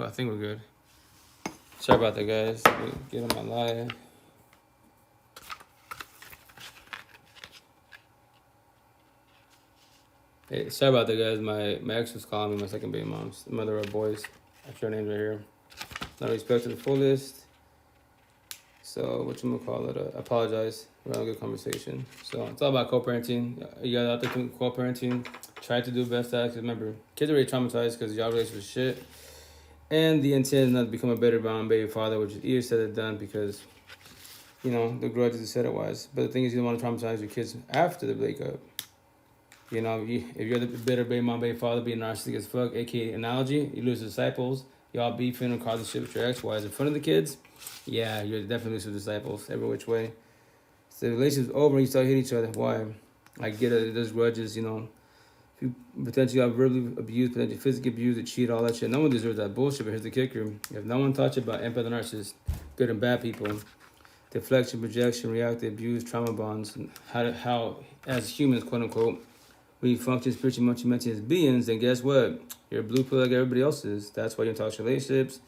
Cool, I think we're good. Sorry about that, guys. Let me get on my live. Hey, sorry about that, guys. My ex was calling me, my second baby mom's mother of boys. I sure names right here. Not respect to the fullest. So what you gonna call it? Apologize. We're having a good conversation. So it's all about co-parenting. You guys out there doing co-parenting. Try to do the best at it. Cause remember, kids are really traumatized because y'all relationship with shit. And the intent is not to become a better mom, baby father, which is easier said than done because, you know, the grudge is said otherwise. But the thing is, you don't want to traumatize your kids after the breakup. You know, if you're the bitter baby mom, baby father, being narcissistic as fuck, aka analogy, you lose disciples. Y'all beefing and causing shit with your ex-wives in front of the kids. Yeah, you're definitely losing disciples every which way. So the relationship's over and you start hitting each other. Why? I get it. There's grudges, you know. If you potentially got verbally abused, potentially physically abused, or cheat, all that shit. No one deserves that bullshit, but here's the kicker. If no one taught you about empath and narcissists, good and bad people, deflection, projection, reactive abuse, trauma bonds, and how as humans, quote unquote, we function spiritually, mentally as beings, then guess what? You're a blue pill like everybody else is. That's why you're in toxic relationships,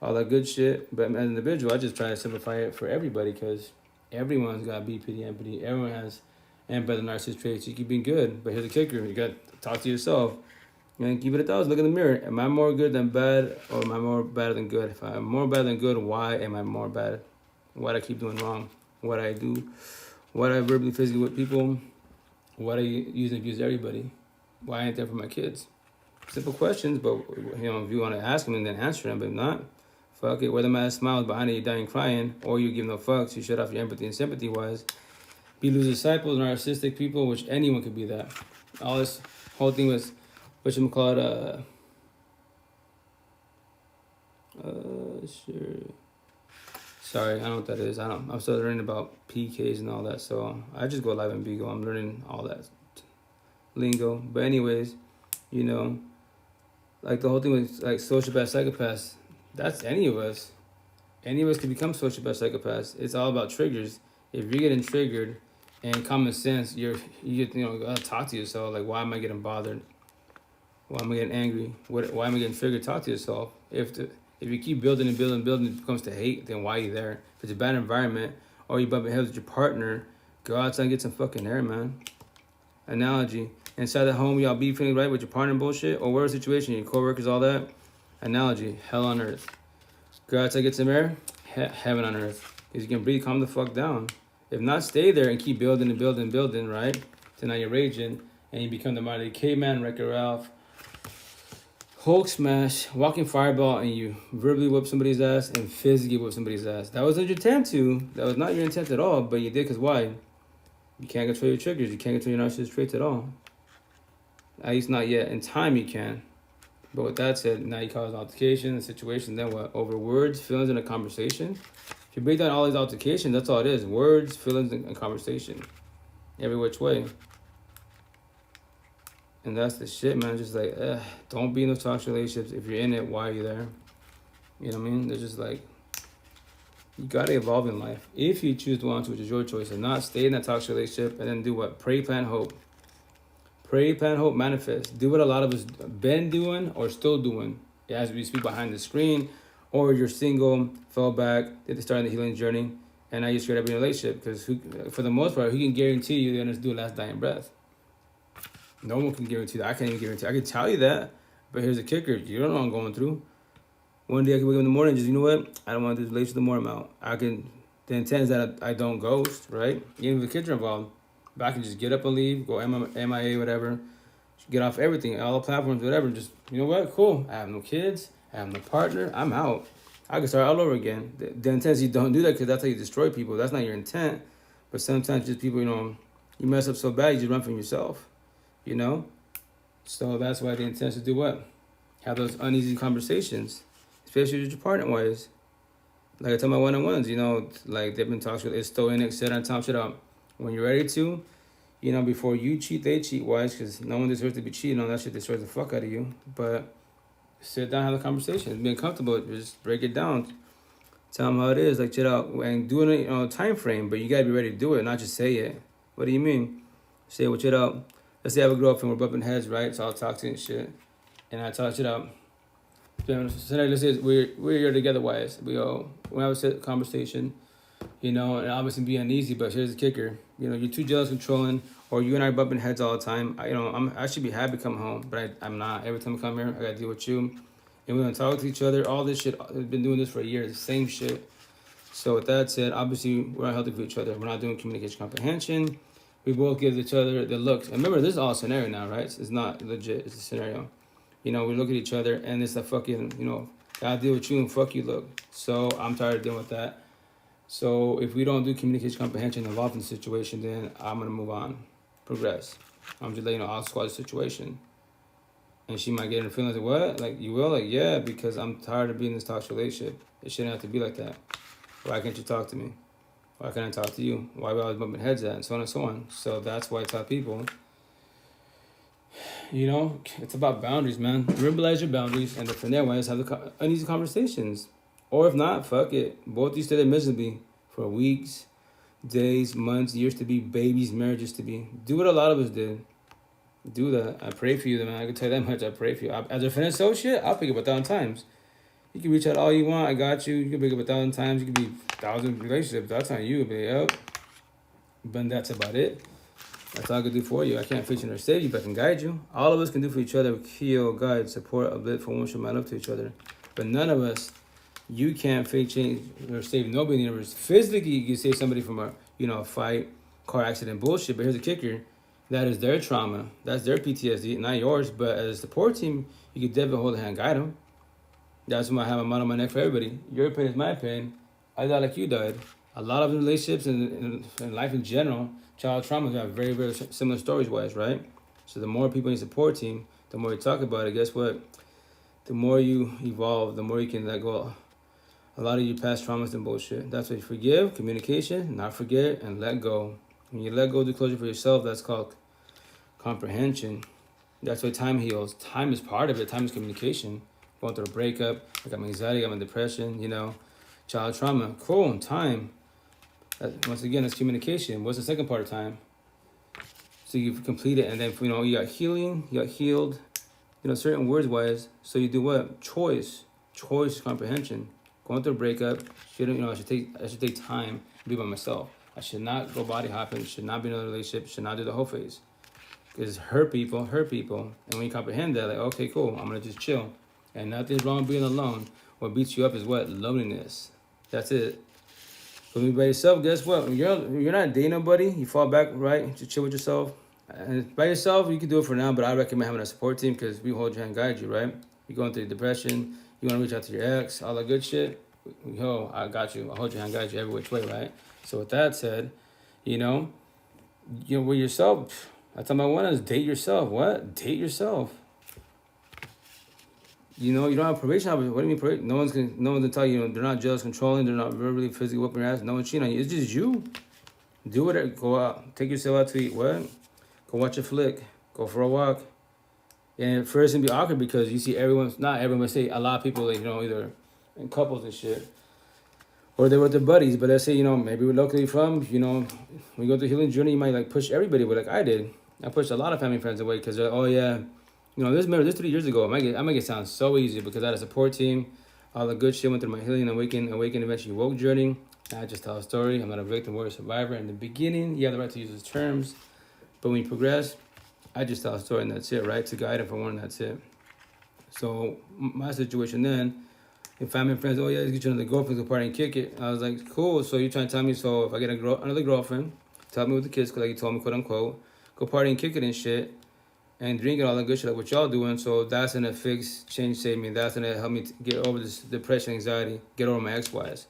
all that good shit. But as an individual, I just try to simplify it for everybody because everyone's got BPD, empathy. Everyone has empath and narcissist traits. You keep being good, but here's the kicker. You got to talk to yourself. And keep it 1,000. Look in the mirror. Am I more good than bad, or am I more bad than good? If I'm more bad than good, why am I more bad? What I keep doing wrong? What I do? What I verbally, physically with people? What I use and abuse everybody? Why ain't there for my kids? Simple questions, but you know, if you want to ask them and then answer them, but if not, fuck it. Whether my smiles behind it, you dying crying, or you give no fucks, you shut off your empathy and sympathy wise. Be lose disciples, narcissistic people, which anyone could be that. All this whole thing was, whatchamacallit, sure. Sorry, I don't know what that is. I'm still learning about PKs and all that, so I just go live in Beagle. I'm learning all that lingo. But anyways, you know, like the whole thing with like sociopath, psychopaths, that's any of us. Any of us can become sociopath, psychopaths. It's all about triggers. If you're getting triggered and common sense, you gotta talk to yourself. Like, why am I getting bothered? Why am I getting angry? Why am I getting triggered? Talk to yourself. If you keep building and building and building, it becomes to hate, then why are you there? If it's a bad environment, or you bumping heads with your partner, go outside and get some fucking air, man. Analogy. Inside the home, y'all beefing right with your partner bullshit, or whatever situation, your coworkers, all that. Analogy. Hell on earth. Go outside, get some air. Heaven on earth. Because you can breathe, calm the fuck down. If not, stay there and keep building and building and building, right? So now you're raging, and you become the mighty caveman, Wreck-It Ralph, Hulk smash, walking fireball, and you verbally whip somebody's ass and physically whip somebody's ass. That wasn't your intent to. That was not your intent at all, but you did because why? You can't control your triggers. You can't control your narcissist traits at all. At least not yet. In time, you can. But with that said, now you cause an altercation, a situation, then what? Over words, feelings, and a conversation? If you break down all these altercations, that's all it is. Words, feelings, and conversation. Every which way. And that's the shit, man. Just like, don't be in those toxic relationships. If you're in it, why are you there? You know what I mean? They're just like, you gotta evolve in life. If you choose to want to, which is your choice, and not stay in that toxic relationship and then do what? Pray, plan, hope. Pray, plan, hope, manifest. Do what a lot of us been doing or still doing as we speak behind the screen, or you're single, fell back, did the start of the healing journey, and now you're scared of being in a relationship because for the most part, who can guarantee you they're gonna do last dying breath? No one can guarantee that. I can't even guarantee. I can tell you that, but here's the kicker: you don't know what I'm going through. One day I can wake up in the morning and just, you know what? I don't want to do this relationship no more. I'm out. The intent is that I don't ghost, right? Even if the kids are involved, but I can just get up and leave, go MIA, whatever, get off everything, all the platforms, whatever. Just, you know what? Cool. I have no kids. I have no partner. I'm out. I can start all over again. The intent is you don't do that because that's how you destroy people. That's not your intent. But sometimes just people, you mess up so bad, you just run from yourself. You know? So that's why the intent is to do what? Have those uneasy conversations, especially with your partner wise. Like I tell my one-on-ones, like they've been talking, it's still in it, sit on top, shit up. When you're ready to, before you cheat, they cheat wise, because no one deserves to be cheating on that shit destroys the fuck out of you. But sit down, have a conversation. Being comfortable, just break it down. Tell them how it is, like shit out, and doing it on a time frame, but you gotta be ready to do it, not just say it. What do you mean? Say what shit out. Let's say I have a girlfriend, we're bumping heads, right? It's all toxic and shit. And I talk shit out. Scenario, let's say we're here together, wise. We have a conversation, and obviously be uneasy. But here's the kicker: you're too jealous, controlling, or you and I are bumping heads all the time. I should be happy to come home, but I'm not. Every time I come here, I gotta deal with you, and we don't talk to each other. All this shit. We've been doing this for years. The same shit. So with that said, obviously we're not healthy for each other. We're not doing communication comprehension. We both give each other the looks. And remember, this is all a scenario now, right? It's not legit. It's a scenario. We look at each other, and it's a fucking, gotta deal with you and fuck you look. So I'm tired of dealing with that. So if we don't do communication comprehension involved in the situation, then I'm gonna move on, progress. I'm just letting I'll squash the situation. And she might get in the feeling like, what? Like, you will? Like, yeah, because I'm tired of being in this toxic relationship. It shouldn't have to be like that. Why can't you talk to me? Why can't I talk to you? Why are we always bumping heads at? And so on and so on. So that's why I tell people, it's about boundaries, man. Verbalize your boundaries, and from there, why just have the uneasy conversations. Or if not, fuck it. Both you stay there miserably for weeks, days, months, years to be, babies, marriages to be. Do what a lot of us did. Do that. I pray for you, man. I can tell you that much. I pray for you. As a financial associate, I'll pick up 1,000 times. You can reach out all you want. I got you. You can pick up 1,000 times. You can be 1,000 relationships. That's on you. But yep. But that's about it. That's all I can do for you. I can't fix you or save you, but I can guide you. All of us can do for each other: heal, guide, support, uplift, for one show man up to each other. But none of us, you can't fake, change, or save nobody in the universe. Physically, you can save somebody from a fight, car accident, bullshit. But here's the kicker: that is their trauma. That's their PTSD, not yours. But as a support team, you can definitely hold a hand, guide them. That's why I have a motto on my neck for everybody. Your pain is my pain. I died like you died. A lot of relationships and life in general, child traumas have very, very similar stories-wise, right? So the more people in your support team, the more you talk about it, guess what? The more you evolve, the more you can let go a lot of your past traumas and bullshit. That's why you forgive, communication, not forget, and let go. When you let go, do closure for yourself, that's called comprehension. That's why time heals. Time is part of it. Time is communication. Going through a breakup, I got my anxiety, I got my depression, child trauma. Cool, time. Once again, that's communication. What's the second part of time? So you've completed, and then you got healing, you got healed, certain words wise. So you do what? Choice comprehension. Going through a breakup, I should take time to be by myself. I should not go body hopping. Should not be in another relationship. Should not do the whole phase. Because hurt people. And when you comprehend that, like, okay, cool, I'm gonna just chill. And nothing's wrong with being alone. What beats you up is what? Loneliness. That's it. When you're by yourself, guess what? When you're not dating nobody, you fall back, right? Just chill with yourself. And by yourself, you can do it for now, but I recommend having a support team because we hold your hand and guide you, right? You're going through depression, you want to reach out to your ex, all that good shit. I got you. I'll hold your hand and guide you every which way, right? So with that said, with yourself, I tell my one is date yourself. What? Date yourself. You don't have probation officer. What do you mean probation? No one's gonna tell you, they're not jealous, controlling, they're not verbally, physically whooping your ass. No one's cheating on you. It's just you. Do it. Go out. Take yourself out to eat. What? Go watch a flick. Go for a walk. And at first it'd be awkward because you see not everyone, but say a lot of people, either in couples and shit, or they're with their buddies. But let's say, maybe we're locally from, when you go through healing journey, you might push everybody away like I did. I pushed a lot of family friends away because they're like, oh yeah, this 3 years ago. I make it sound so easy because I had a support team, all the good shit went through my healing, awaken, eventually woke journey. I just tell a story. I'm not a victim or a survivor. In the beginning, you have the right to use those terms, but when you progress, I just tell a story and that's it, right? To guide it for one, and that's it. So my situation then, if family and friends, oh yeah, let's get you another girlfriend, go party and kick it. I was like, cool. So you're trying to tell me, so if I get another girlfriend, tell me with the kids, because like you told me, quote unquote, go party and kick it and shit, and drink it, all that good shit like what y'all doing. So that's gonna fix, change, save me. That's gonna help me get over this depression, anxiety, get over my ex-wives.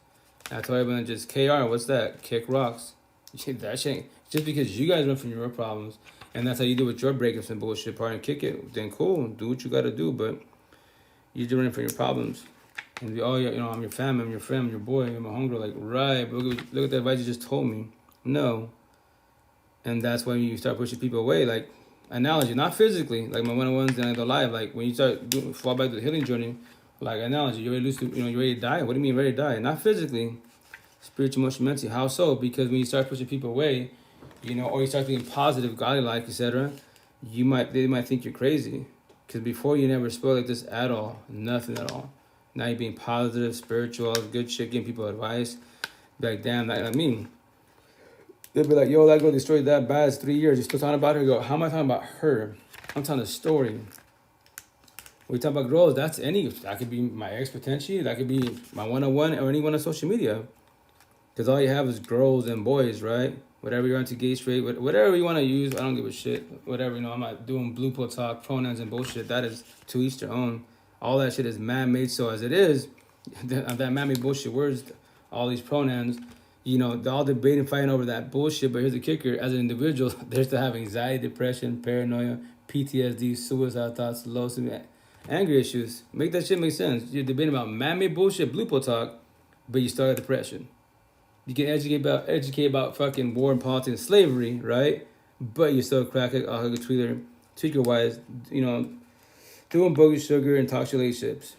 I told everyone just, KR, what's that? Kick rocks. That shit, just because you guys run from your problems, and that's how you do with your breakups and bullshit, party and kick it, then cool, do what you gotta do, but you're just running from your problems. And I'm your family, I'm your friend, I'm your boy, I'm a homegirl, like, right, but look at the advice you just told me. No. And that's when you start pushing people away, like, analogy, not physically, like my one-on-ones and the live, like when you start fall back to the healing journey, like analogy, you're ready to you're ready to die. What do you mean ready to die? Not physically, spiritual, emotional, mentally. How so? Because when you start pushing people away, or you start thinking positive, godly like, etc., they might think you're crazy. Because before you never spoke like this at all. Nothing at all. Now you're being positive, spiritual, all this good shit, giving people advice. Be like, damn, I mean, they'll be like, yo, that girl destroyed that bad. It's 3 years. You still talking about her? Go, how am I talking about her? I'm telling the story. When we talk about girls, that could be my ex potentially. That could be my one-on-one or anyone on social media. Because all you have is girls and boys, right? Whatever you're into, gay, straight, whatever you want to use, I don't give a shit. Whatever, I'm not doing blue pill talk, pronouns and bullshit. That is to each their own. All that shit is man-made. So as it is, that man-made bullshit words, all these pronouns, they're all debating, fighting over that bullshit. But here's the kicker: as an individual, they're still having anxiety, depression, paranoia, PTSD, suicide thoughts, low anger issues. Make that shit make sense. You're debating about man-made bullshit, blue pill talk, but you still got depression. You can educate about fucking war and politics and slavery, right? But you're still a crackhead, tweaker wise, doing bogus sugar and toxic relationships.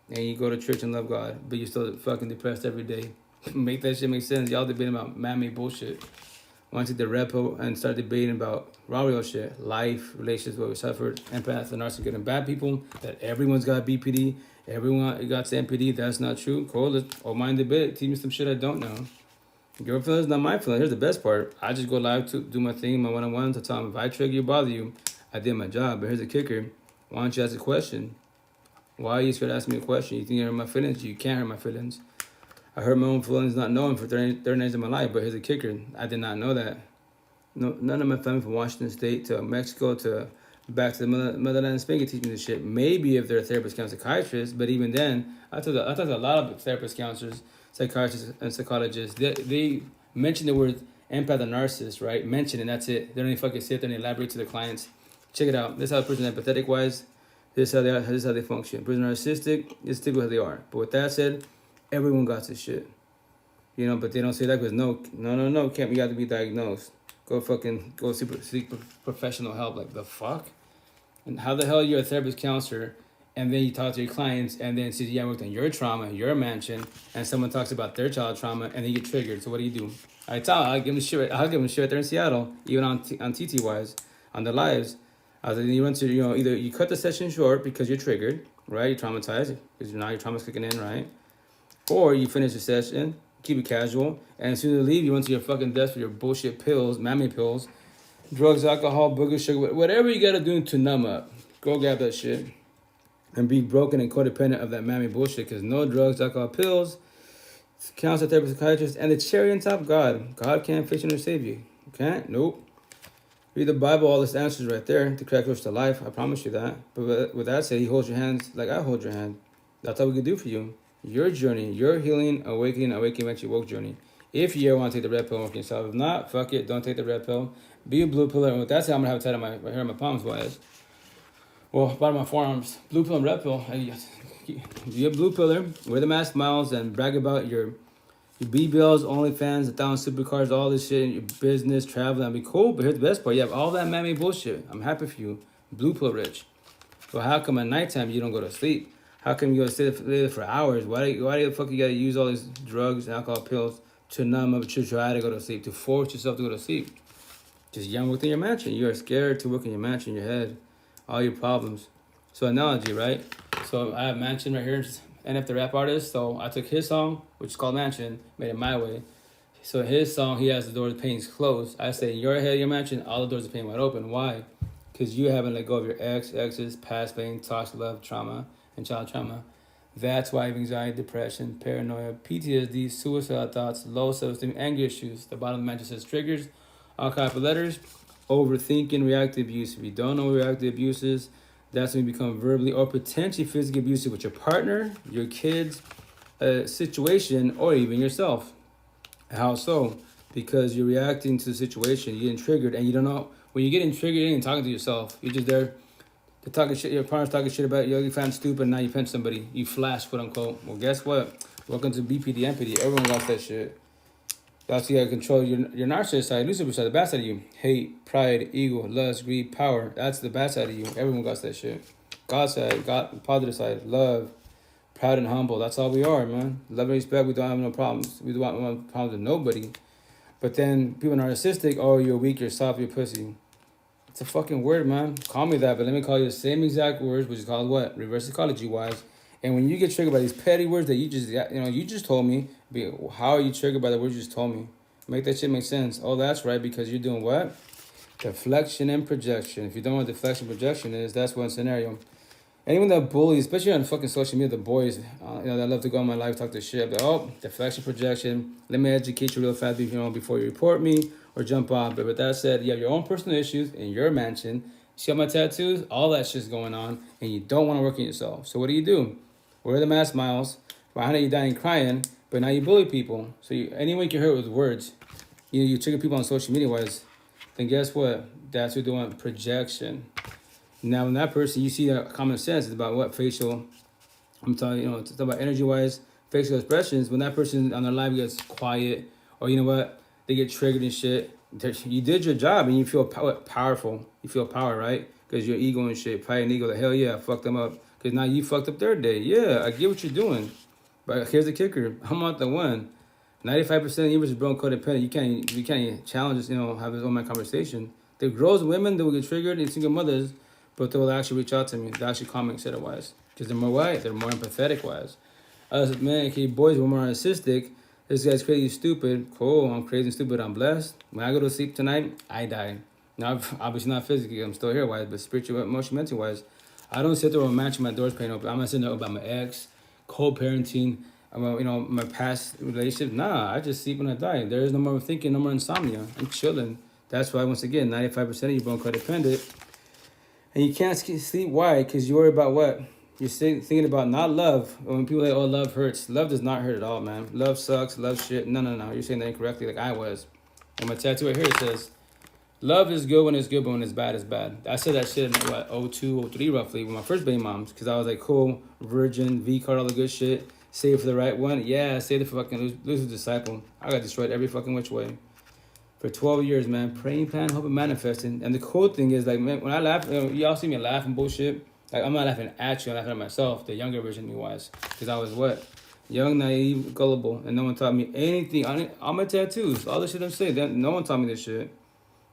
And you go to church and love God, but you're still fucking depressed every day. Make that shit make sense. Y'all debating about man-made bullshit. Want to take the repo and start debating about raw real shit, life, relationships, what we suffered, empaths, and narcissists, good and bad people, that everyone's got BPD, everyone got NPD. That's not true. Cool, let's mind debate. Teach me some shit I don't know. Your feelings, not my feelings. Here's the best part. I just go live to do my thing, my one-on-one, to tell them if I trigger you, bother you, I did my job. But here's the kicker. Why don't you ask a question? Why are you scared to ask me a question? You think you hurt my feelings? You can't hurt my feelings. I hurt my own feelings not knowing for 30 years of my life, but here's the kicker. I did not know that. No, none of my family from Washington State to Mexico to back to the motherland and Spain can teach me this shit. Maybe if they're a therapist, counselor, psychiatrist, but even then, I talked to a lot of therapists, counselors, psychiatrists, and psychologists. They mention the word empath and narcissist, right? Mention, and that's it. They don't even fucking sit there and elaborate to their clients. Check it out. This is how a person is empathetic-wise. This is how they function. Person narcissistic, this is typically how they are. But with that said, everyone got this shit. But they don't say that because no, can't we got to be diagnosed. Go seek professional help. Like, the fuck? And how the hell you're a therapist counselor and then you talk to your clients and then says, yeah, I worked on your trauma, your mansion, and someone talks about their child trauma and then you get triggered. So what do? I'll give them shit. I'll give them shit right there in Seattle, even on TT wise, on the lives. I was like, you run to, either you cut the session short because you're triggered, right? You're traumatized because now your trauma's kicking in, right? Or you finish the session, keep it casual, and as soon as you leave, you went to your fucking desk for your bullshit pills, mammy pills, drugs, alcohol, booger, sugar, whatever you gotta do to numb up. Go grab that shit and be broken and codependent of that mammy bullshit, because no drugs, alcohol, pills, counselor, therapist, psychiatrist, and the cherry on top, God. God can't fix you or save you. Can't? Nope. Read the Bible, all this answers right there to crack to life. I promise you that. But with that said, he holds your hands like I hold your hand. That's all we can do for you. Your journey, your healing, awakening, eventually woke journey. If you ever want to take the red pill and work yourself, if not, fuck it, don't take the red pill. Be a blue pillar. And with that said, I'm gonna have a tat on my right here on my palms, boys. Well, bottom of my forearms. Blue pill and red pill. Be a blue pillar. Wear the mask miles and brag about your BBLs, OnlyFans, 1,000 supercars, all this shit, your business, traveling. That'd be cool. But here's the best part. You have all that man-made bullshit. I'm happy for you. Blue pill rich. So how come at nighttime you don't go to sleep? How come you go to sit there for hours? Why the fuck you gotta use all these drugs and alcohol pills to numb up, to try to go to sleep, to force yourself to go to sleep? Just young within your mansion. You are scared to work in your mansion, your head, all your problems. So analogy, right? So I have Mansion right here, NF the rap artist. So I took his song, which is called Mansion, made it my way. So his song, he has the doors of pain closed. I say, in your head, your mansion, all the doors of pain wide open. Why? Because you haven't let go of your exes, past pain, toxic love, trauma, and child trauma. That's why you have anxiety, depression, paranoia, PTSD, suicidal thoughts, low self-esteem, anger issues. The bottom of the mansion says triggers, all capital letters, overthinking, reactive abuse. If you don't know what reactive abuse is, that's when you become verbally or potentially physically abusive with your partner, your kids, a situation, or even yourself. How so? Because you're reacting to the situation, you're getting triggered, and you don't know. When you're getting triggered, you ain't talking to yourself. You're just there. They're talking shit. Your partner's talking shit about you. You find stupid, and now you pinch somebody. You flash, quote unquote. Well, guess what? Welcome to BPD, MPD. Everyone wants that shit. That's you gotta control your narcissist side, Lucifer side, the bad side of you. Hate, pride, ego, lust, greed, power. That's the bad side of you. Everyone got that shit. God side, God, positive side, love, proud and humble. That's all we are, man. Love and respect. We don't have no problems. We don't want no problems with nobody. But then people are narcissistic. Oh, you're weak. You're soft. You're pussy. It's a fucking word, man. Call me that, but let me call you the same exact words, which is called what? Reverse psychology wise. And when you get triggered by these petty words that you just told me, how are you triggered by the words you just told me? Make that shit make sense. Oh, that's right, because you're doing what? Deflection and projection. If you don't know what deflection and projection is, that's one scenario. Anyone that bullies, especially on fucking social media, the boys, that love to go on my live, talk to shit. Like, oh, deflection, projection. Let me educate you real fast, before you report me or jump off. But with that said, you have your own personal issues in your mansion. See all my tattoos? All that shit's going on, and you don't want to work on yourself. So what do? Wear the mask, Miles. Behind it, you dying crying, but now you bully people. So anyone can hurt with words. You trigger people on social media wise. Then guess what? That's what you're doing, projection. Now, when that person, you see that common sense is about what facial, I'm telling you, it's about energy-wise, facial expressions. When that person on their live gets quiet, or you know what, they get triggered and shit, you did your job and you feel powerful. You feel power, right? Because your ego and shit, pride and ego, like, hell yeah, I fucked them up. Because now you fucked up their day. Yeah, I get what you're doing. But here's the kicker. I'm not the one. 95% of the universe is broken codependent. You can't challenge this, have this own mind conversation. The girls, women that will get triggered, and single mothers, but they will actually reach out to me. They actually call me instead of wise. Because they're more white. They're more empathetic wise. I was like, man, okay, boys were more narcissistic. This guy's crazy stupid. Cool, I'm crazy and stupid. I'm blessed. When I go to sleep tonight, I die. Now, obviously not physically. I'm still here wise, but spiritual, emotional, mental wise. I don't sit there with matching my doors paying open. I'm not sitting there about my ex, co-parenting, about, my past relationship. Nah, I just sleep when I die. There is no more thinking, no more insomnia. I'm chilling. That's why, once again, 95% of you born codependent. And you can't sleep. Why? Because you worry about what? You're thinking about not love. When people say, oh, love hurts. Love does not hurt at all, man. Love sucks. Love shit. No. You're saying that incorrectly like I was. And my tattoo right here, it says, love is good when it's good, but when it's bad, it's bad. I said that shit in, 02, 03 roughly, with my first baby moms. Because I was like, cool, virgin, V-card, all the good shit. Save for the right one. Yeah, save the fucking loser disciple. I got destroyed every fucking which way. For 12 years, man, praying, planning, hoping, manifesting. And the cool thing is, like, man, when I laugh, y'all see me laughing bullshit. Like, I'm not laughing at you, I'm laughing at myself, the younger version of me was. Because I was what? Young, naive, gullible, and no one taught me anything. All my tattoos, all the shit I'm saying, no one taught me this shit.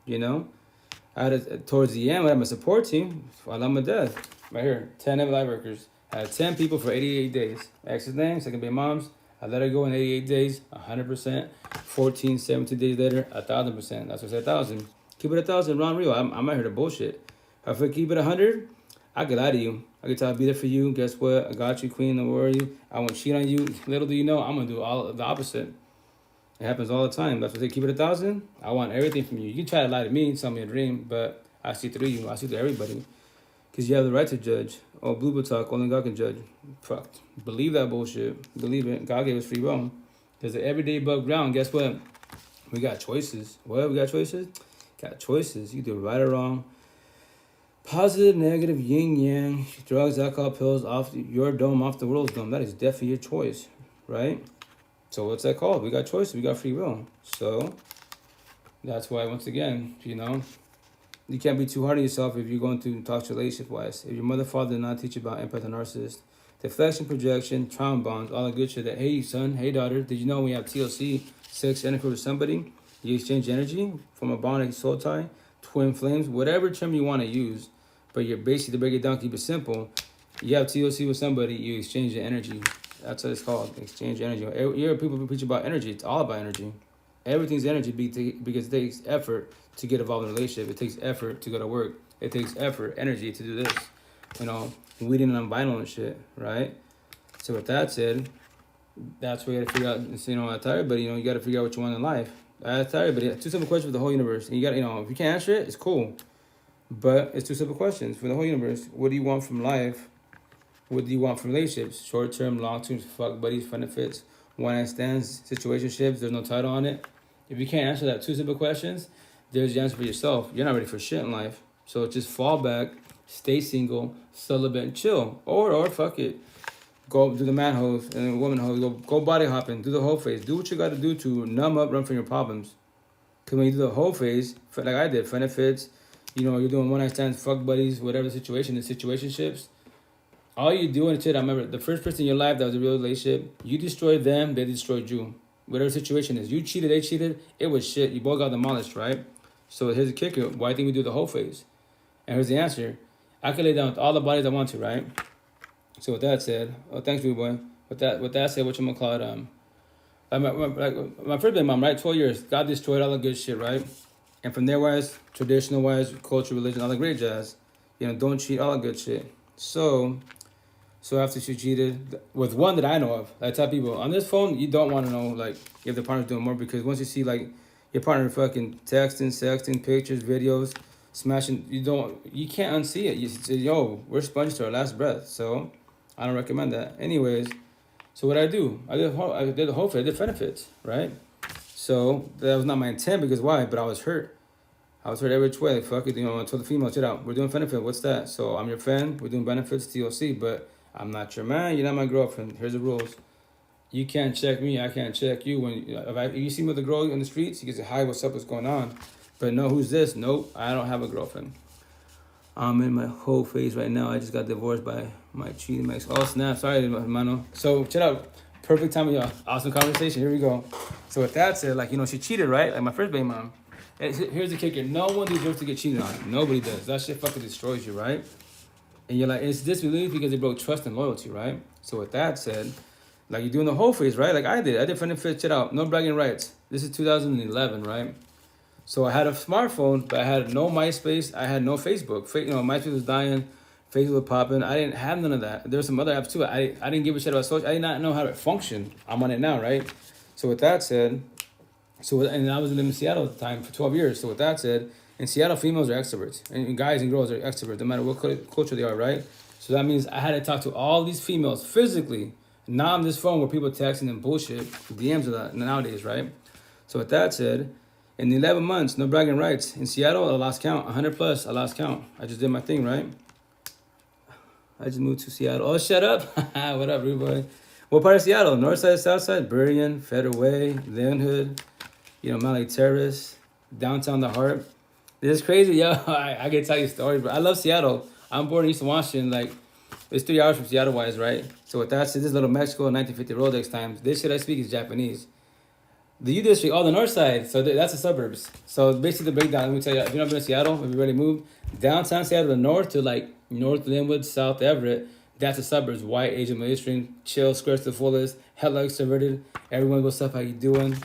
I had towards the end, I had my support team. I love my death. Right here, 10 live workers. I had 10 people for 88 days. Ex's name, second baby moms. I let her go in 88 days, 100%. 14, 17 days later, 1,000%. That's what I said, 1,000. Keep it 1,000, round real. I'm not here to bullshit. If I keep it 100, I could lie to you. I could tell I'll be there for you. Guess what? I got you, queen. Don't worry. I won't cheat on you. Little do you know, I'm going to do all the opposite. It happens all the time. That's what they keep it 1,000. I want everything from you. You can try to lie to me, tell me a dream, but I see through you. I see through everybody. Because you have the right to judge. Oh, blue book talk, only God can judge. Fuck. Believe that bullshit. Believe it. God gave us free will. There's an everyday above ground. Guess what? We got choices. What? We got choices? Got choices. You do right or wrong. Positive, negative, yin, yang, drugs, alcohol, pills, off your dome, off the world's dome. That is definitely your choice, right? So what's that called? We got choices. We got free will. So that's why, once again, you can't be too hard on yourself if you're going through toxic relationship-wise. If your mother, father did not teach you about empath and narcissist, deflection, projection, trauma bonds, all the good shit that, hey, son, hey, daughter, did you know when you have TLC, sex, energy with somebody, you exchange energy from a bond, like soul tie, twin flames, whatever term you want to use, but you're basically, to break it down, keep it simple, you have TLC with somebody, you exchange your energy. That's what it's called, exchange energy. You hear people preach about energy. It's all about energy. Everything's energy because it takes effort to get involved in a relationship. It takes effort to go to work. It takes effort, energy to do this. Weeding on vinyl and shit, right? So with that said, that's where you gotta figure out, I tell everybody, you gotta figure out what you want in life. I tell everybody, 2 simple questions for the whole universe. And you gotta, if you can't answer it, it's cool. But it's 2 simple questions for the whole universe. What do you want from life? What do you want from relationships? Short-term, long-term, fuck buddies, benefits, one-night stands, situationships, there's no title on it. If you can't answer that 2 simple questions, there's the answer for yourself. You're not ready for shit in life. So just fall back, stay single, celibate, and chill. Or fuck it. Go do the man hose and woman hose. Go body hopping. Do the whole phase. Do what you got to do to numb up, run from your problems. Because when you do the whole phase, like I did, benefits, you're doing one-night stands, fuck buddies, whatever the situation is, situationships. All you do and shit, I remember the first person in your life that was a real relationship, you destroyed them, they destroyed you. Whatever the situation is, you cheated, they cheated, it was shit. You both got demolished, right? So here's the kicker. Why do you think we do the whole phase? And here's the answer. I can lay down with all the bodies I want to, right? So with that said, oh, thanks, Rude Boy. With that said, what you gonna call it? My first baby mom, right? 12 years. God destroyed all the good shit, right? And from there wise, traditional wise, culture, religion, all the great jazz. Don't cheat, all the good shit. So after she cheated, with one that I know of, I tell people, on this phone, you don't want to know, like, if the partner's doing more, because once you see, like, your partner fucking texting, sexting, pictures, videos, smashing, you can't unsee it. You say, yo, we're sponges to our last breath. So I don't recommend that. Anyways, so what I do, I did the whole fit, I did benefits, right? So that was not my intent, because why? But I was hurt. I was hurt every which way. Like, fuck it, I told the female, check out, we're doing benefit. What's that? So I'm your friend, we're doing benefits, TLC, but I'm not your man, you're not my girlfriend. Here's the rules. You can't check me, I can't check you. When if you see me with a girl in the streets, you can say, hi, what's up, what's going on? But no, who's this? Nope, I don't have a girlfriend. I'm in my whole phase right now. I just got divorced by my cheating ex. Oh, snap, sorry, hermano. So, check out. Perfect time, y'all. Awesome conversation, here we go. So with that said, like, she cheated, right? Like my first baby mom. Here's the kicker. No one deserves to get cheated on. Nobody does. That shit fucking destroys you, right? And you're like, it's disbelief because it broke trust and loyalty, right? So with that said, like you're doing the whole phase, right? Like I did. I did benefit shit out. No bragging rights. This is 2011, right? So I had a smartphone, but I had no MySpace. I had no Facebook. MySpace was dying. Facebook was popping. I didn't have none of that. There were some other apps too. I didn't give a shit about social. I did not know how to function. I'm on it now, right? So with that said, and I was living in Seattle at the time for 12 years. So with that said, in Seattle, females are extroverts. And guys and girls are extroverts, no matter what culture they are, right? So that means I had to talk to all these females physically, not on this phone where people texting and bullshit, DMs of that nowadays, right? So with that said, in 11 months, no bragging rights. In Seattle, I lost count. 100 plus, I lost count. I just did my thing, right? I just moved to Seattle. Oh, shut up. What up, rude boy? What part of Seattle? North side, south side? Burien, Federal Way, Linwood, Mount Lake Terrace, downtown The Heart. This is crazy, yo. I can tell you stories, but I love Seattle. I'm born in Eastern Washington. Like, it's 3 hours from Seattle-wise, right? So with that said, this is Little Mexico, 1950 Rolex times. This shit I speak is Japanese. The U District, the north side, so that's the suburbs. So basically the breakdown, let me tell you, if you've not been to Seattle, if you already moved, downtown Seattle, the north to like North Linwood, South Everett, that's the suburbs. White, Asian, mainstream, chill, skirts to the fullest, hella extroverted. Everyone goes up, how you doing?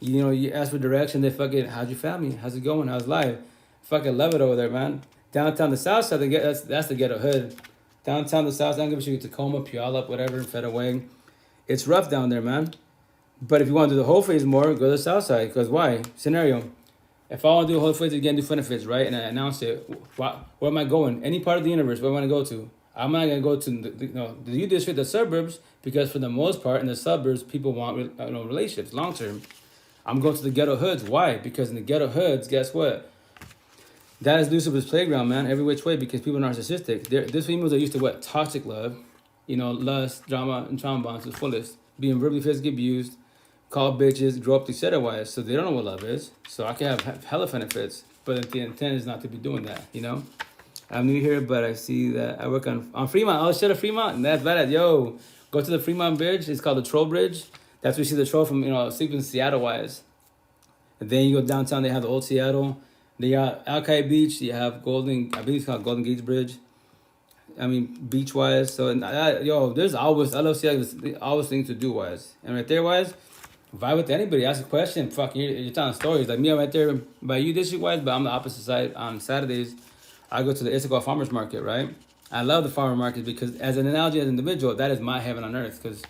You ask for direction, they fucking, how's your family? How's it going? How's life? Fucking love it over there, man. Downtown the south side, that's the ghetto hood. Downtown the south side, I don't give a shit, Tacoma, Puyallup, whatever, Federal Way. It's rough down there, man. But if you want to do the whole phase more, go to the south side. Because why? Scenario. If I want to do a whole phase again, do benefits, right? And I announce it. Where am I going? Any part of the universe, where am I going to go to? I'm not going to go to the U District, the suburbs, because for the most part, in the suburbs, people want relationships, long term. I'm going to the ghetto hoods. Why? Because in the ghetto hoods, guess what? That is Lucifer's playground, man, every which way, because people are narcissistic. There's females that used to what? Toxic love, lust, drama, and trauma bonds to the fullest. Being verbally, physically abused, call bitches, grow up to set wise, so they don't know what love is. So I can have hella benefits, but the intent is not to be doing that, I'm new here, but I see that I work on Fremont. Oh, shit, Fremont? And that's bad. Yo, go to the Fremont Bridge. It's called the Troll Bridge. That's where you see the troll from, sleeping Seattle wise. And then you go downtown, they have the old Seattle. They got Alki Beach. You have I believe it's called Golden Gate Bridge. Beach wise. So, there's always, I love Seattle, there's always things to do wise. And right there wise, vibe with anybody, ask a question. Fuck, you're telling stories. Like me, I'm right there by you district wise, but I'm the opposite side. On Saturdays, I go to the S04 farmers market, right? I love the farmer market because, as an analogy, as an individual, that is my heaven on earth. Because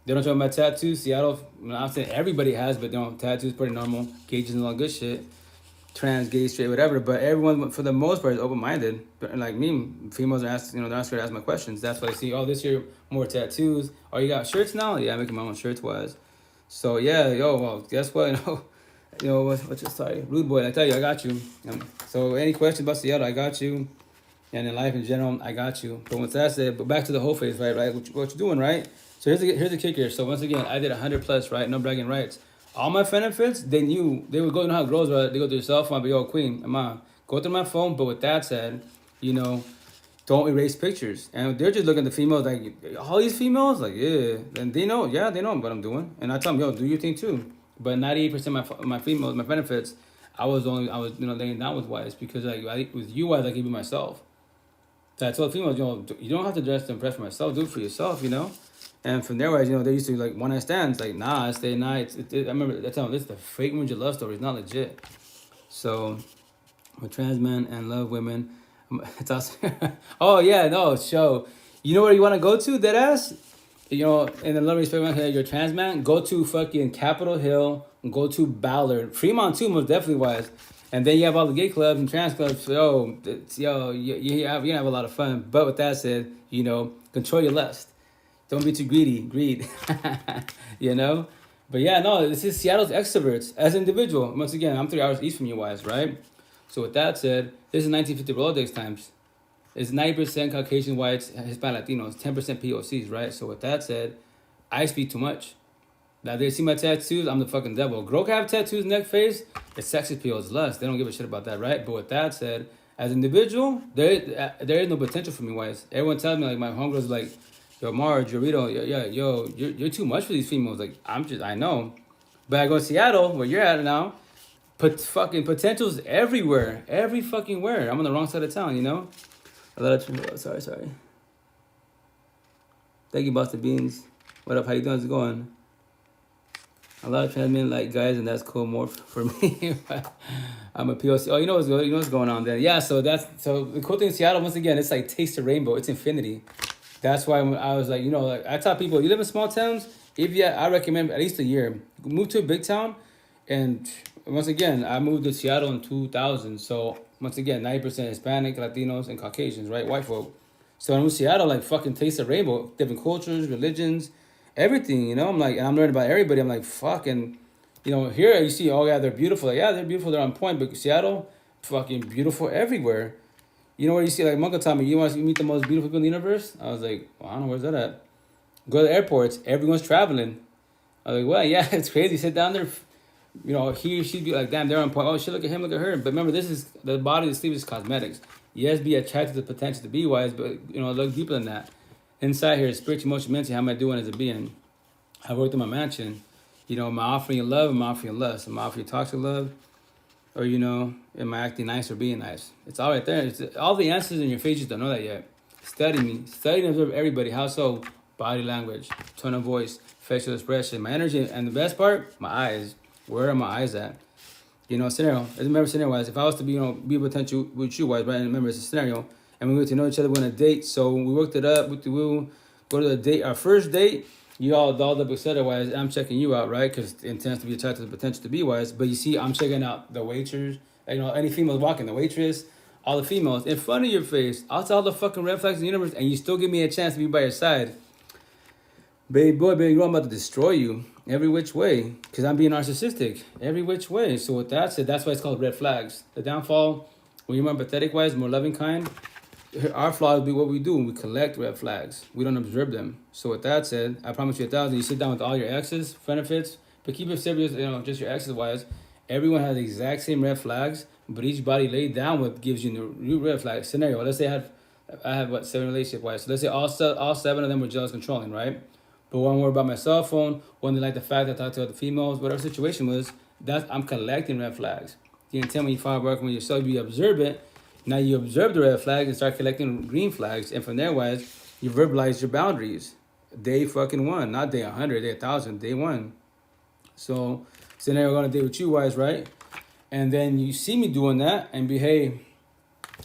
they don't talk about tattoos. Seattle, I'm saying everybody has, but tattoos pretty normal. Gauges and all good shit. Trans, gay, straight, whatever. But everyone, for the most part, is open-minded. But like me, females are asking, they're not scared to ask my questions. That's why I see, this year, more tattoos. Oh, you got shirts now? Yeah, I'm making my own shirts wise. So yeah, well, guess what? What's your sorry, rude boy? I tell you, I got you. So any questions about Seattle, I got you. And in life in general, I got you. But once that said, but back to the whole phase, right? What you doing, right? So here's the kicker. So once again, I did 100 plus, right? No bragging rights. All my benefits, they would go, how it grows, right? They go to their cell phone, I'd be, queen, mom, go through my phone. But with that said, don't erase pictures. And they're just looking at the females like, all these females, like, yeah. And they know what I'm doing. And I tell them, do your thing too. But 98% of my females, my benefits, I was laying down with wives because with you wives I can be myself. So I told females, you don't have to dress to impress myself. Do it for yourself, And from there, they used to like one night stands. Like, nah, I stay nights. I remember that time. This is the fake Moon Love story. It's not legit. So, with trans men and love women, it's awesome. Oh yeah, no show. You know where you want to go to? Deadass. In the love respect, you're a trans man. Go to fucking Capitol Hill. Go to Ballard, Fremont too, most definitely wise. And then you have all the gay clubs and trans clubs. You have a lot of fun. But with that said, control your lust. Don't be too greed. But yeah, no, this is Seattle's extroverts as an individual. Once again, I'm 3 hours east from you guys, right? So with that said, this is 1950 Rolodex times. It's 90% Caucasian whites, Hispanic Latinos, 10% POCs, right? So with that said, I speak too much. Now they see my tattoos, I'm the fucking devil. Girl can have tattoos, neck, face, it's sex appeal, it's lust. They don't give a shit about that, right? But with that said, as an individual, there is no potential for me, whites. Everyone tells me, like, my homegirls like, yo, Marge, you're too much for these females. Like, I know. But I go to Seattle, where you're at now, fucking potential's everywhere. Every fucking where. I'm on the wrong side of town, A lot of, sorry. Thank you, Buster Beans. What up, how you doing? How's it going? A lot of trans men like guys, and that's cool more for me. I'm a POC. Oh, you know what's going on there. Yeah, so the cool thing in Seattle, once again, it's like taste the rainbow. It's infinity. That's why I was like, I tell people, you live in small towns, I recommend at least a year. Move to a big town, and once again, I moved to Seattle in 2000. So once again, 90% Hispanic, Latinos, and Caucasians, right? White folk. So I moved to Seattle, like fucking taste the rainbow. Different cultures, religions, everything, I'm like, and I'm learning about everybody. I'm like, fuck, and here you see, oh yeah, they're beautiful. Like, yeah, they're beautiful, they're on point. But Seattle, fucking beautiful everywhere. Where you see, like, Monka told me, you want to meet the most beautiful people in the universe? I was like, well, I don't know, where's that at? Go to the airports, everyone's traveling. I was like, well, yeah, it's crazy. Sit down there, he or she'd be like, damn, they're on point. Oh shit, look at him, look at her. But remember, this is the body, the sleeve is cosmetics. Yes, be attracted to the potential to be wise, but look deeper than that. Inside here, spiritual, emotional, mentally, how am I doing as a being? I worked in my mansion. Am I offering you love? Am I offering you lust? Am I offering you toxic love? Or, am I acting nice or being nice? It's all right there. It's all the answers in your face. You don't know that yet. Study me. Study and observe everybody. How so? Body language, tone of voice, facial expression, my energy, and the best part, my eyes. Where are my eyes at? Scenario. Remember, scenario-wise, if I was to be a potential with you, wise, right? And remember, it's a scenario. And we get to know each other. We're on a date. So we worked it up. We'll go to the date. Our first date, you all dolled up, etc. Wise. I'm checking you out, right? Because it intends to be attracted to the potential to be wise. But you see, I'm checking out the waiters. Any females walking, the waitress, all the females in front of your face. I'll tell all the fucking red flags in the universe, and you still give me a chance to be by your side. Baby boy, baby girl, I'm about to destroy you every which way because I'm being narcissistic every which way. So with that said, that's why it's called red flags. The downfall, when you're more empathetic wise, more loving kind, our flaws be what we do. We collect red flags. We don't observe them. So with that said, I promise you 1,000. You sit down with all your exes, benefits, but keep it serious. Just your exes wise. Everyone has the exact same red flags, but each body laid down with gives you new red flag scenario. Let's say I have 7 relationship wise. So let's say all 7 of them were jealous, controlling, right? But one were about my cell phone, one they like the fact that I talked to other females, whatever situation was, I'm collecting red flags. The intent when you find working with yourself, you observe it. Now you observe the red flag and start collecting green flags, and from there wise, you verbalize your boundaries. Day fucking 1, not day 100, day 1,000, day 1. So scenario on a date with you wise, right? And then you see me doing that and be, hey,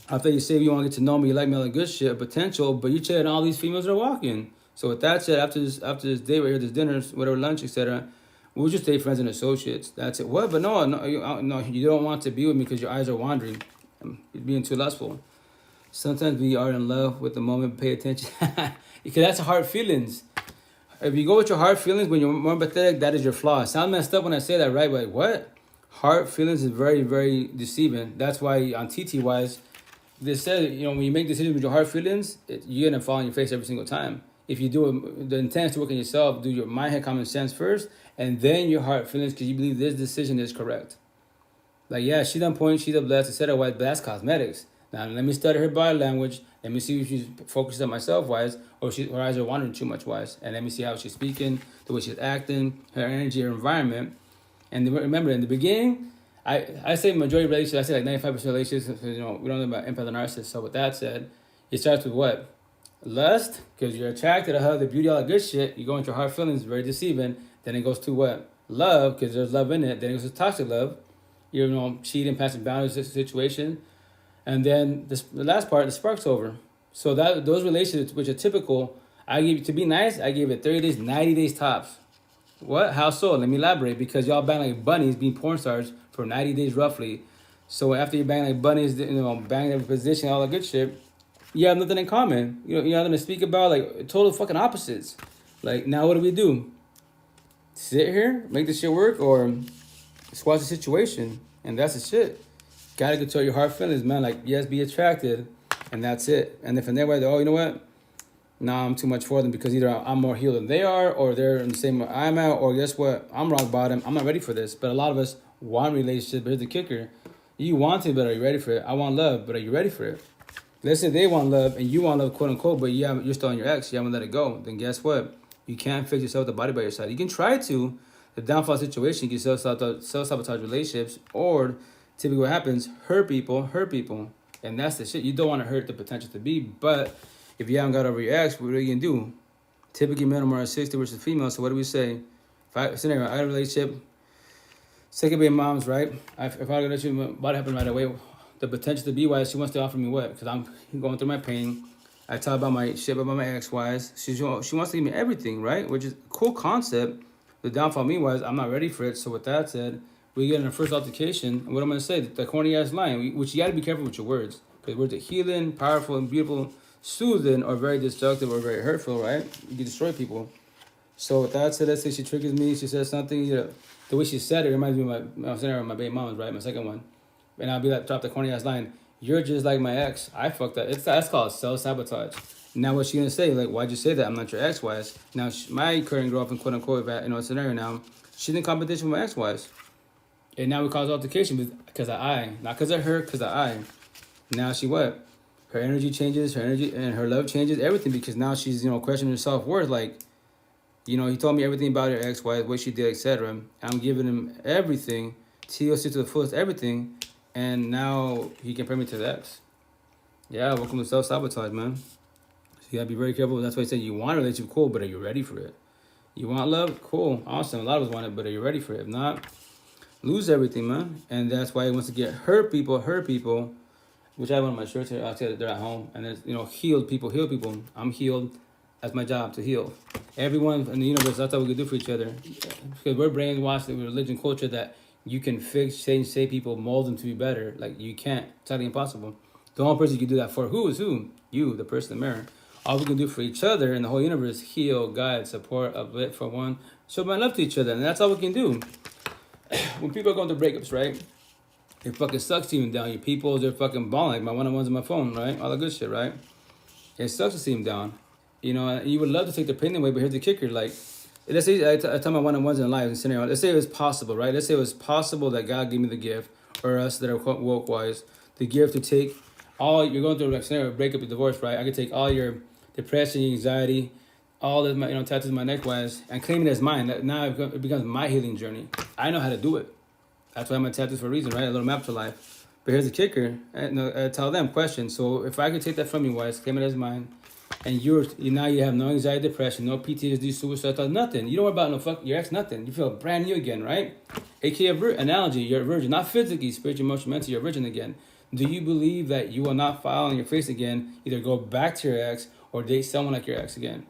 after you say you want to get to know me, you like me, all that good shit, potential, but you checking all these females that are walking. So with that said, after this day right here, this dinner, whatever, lunch, etc., we'll just stay friends and associates. That's it. What? But no, you don't want to be with me because your eyes are wandering. You're being too lustful. Sometimes we are in love with the moment, pay attention. Because that's heart feelings. If you go with your heart feelings when you're more empathetic, that is your flaw. It sounds messed up when I say that, right? But like, what? Heart feelings is very, very deceiving. That's why on TT-wise, they said, when you make decisions with your heart feelings, you're going to fall on your face every single time. If you do it, the intent is to work on yourself, do your mind, head, common sense first, and then your heart feelings because you believe this decision is correct. Like, yeah, she's on point, she's a blessed, etc. But that's cosmetics. Now, let me study her body language. Let me see if she's focused on myself-wise or her eyes are wandering too much-wise. And let me see how she's speaking, the way she's acting, her energy, her environment. And remember, in the beginning, I say majority of relationships, I say like 95% of relationships, because, we don't know about empath and narcissist. So with that said, it starts with what? Lust, because you're attracted to her, the beauty, all that good shit. You go into your heart feelings, very deceiving. Then it goes to what? Love, because there's love in it. Then it goes to toxic love. Cheating, passing boundaries, situation. And then the last part, the spark's over. So those relationships, which are typical, to be nice, I give it 30 days, 90 days tops. What? How so? Let me elaborate. Because y'all bang like bunnies, being porn stars for 90 days roughly. So after you bang like bunnies, bang every position, all that good shit, you have nothing in common. You have nothing to speak about, like total fucking opposites. Like, now what do? Sit here, make this shit work, or squash the situation? And that's the shit. Gotta control your heart feelings, man. Like, yes, be attracted, and that's it. And if in their way, you know what? Nah, I'm too much for them because either I'm more healed than they are, or they're in the same way I'm at, or guess what? I'm rock bottom. I'm not ready for this. But a lot of us want relationships, but here's the kicker. You want it, but are you ready for it? I want love, but are you ready for it? Let's say they want love and you want love, quote unquote, but you're still on your ex. You haven't let it go. Then guess what? You can't fix yourself with the body by your side. You can try to. The downfall situation, you can self-sabotage relationships, or typically what happens, hurt people. And that's the shit. You don't want to hurt the potential to be, but if you haven't got over your ex, what are you going to do? Typically, men are more 60 versus female, so what do we say? I had a relationship, second being moms, right? If I got a relationship, what happened right away? The potential to be wise, she wants to offer me what? Because I'm going through my pain. I talk about my shit about my ex-wives. She wants to give me everything, right? Which is a cool concept. The downfall, meanwhile, is I'm not ready for it. So with that said, we get in our first altercation. And what I'm going to say, the corny-ass line, which you got to be careful with your words. Because words are healing, powerful, and beautiful, soothing, or very destructive, or very hurtful, right? You can destroy people. So with that said, let's say she triggers me. She says something, the way she said it reminds me of my baby mama's, right? My second one. And I'll be like, drop the corny-ass line. You're just like my ex. I fucked that. That's called self-sabotage. Now what's she gonna say? Like, why'd you say that? I'm not your ex-wife. Now my current girlfriend, quote unquote, scenario now, she's in competition with my ex-wives, and now we cause altercation because of I, not because of her, because of I. Now she what? Her energy changes, and her love changes, everything, because now she's questioning her self-worth. Like, he told me everything about her ex-wife, what she did, etc. I'm giving him everything, TLC to the fullest, everything, and now he compared me to the ex. Yeah, welcome to self-sabotage, man. So you gotta be very careful. That's why I said you want a relationship, cool, but are you ready for it? You want love? Cool, awesome. A lot of us want it, but are you ready for it? If not, lose everything, man. And that's why he wants to get hurt people, which I have on my shirts here. I'll tell you they're at home. And there's, healed people, heal people. I'm healed. That's my job, to heal. Everyone in the universe, that's what we can do for each other. Because we're brainwashed with religion, culture, that you can fix, change, save people, mold them to be better. Like, you can't. It's totally impossible. The only person you can do that for, who is who? You, the person in the mirror. All we can do for each other in the whole universe, heal, guide, support, uplift for one, show my love to each other. And that's all we can do. When people are going through breakups, right? It fucking sucks to see them down. Your people, they're fucking balling. Like my one-on-ones on my phone, right? All the good shit, right? It sucks to see them down. You would love to take the pain away, but here's the kicker. Like, let's say I tell my one-on-ones in life and scenario. Let's say it was possible, right? Let's say it was possible that God gave me the gift, or us that are woke-wise, the gift to take all, you're going through a scenario, breakup, a divorce, right? I could take all your depression, anxiety, all the tattoos on my neck wise, and claim it as mine. Now it becomes my healing journey. I know how to do it. That's why I'm a tattoos for a reason, right? A little map to life. But here's the kicker. I tell them, question. So if I could take that from you, wise, claim it as mine, and now you have no anxiety, depression, no PTSD, suicide thoughts, nothing. You don't worry about no fuck your ex, nothing. You feel brand new again, right? AKA analogy, you're a virgin, not physically, spiritually, emotionally, mentally, you're a virgin again. Do you believe that you will not fall on your face again, either go back to your ex or date someone like your ex again?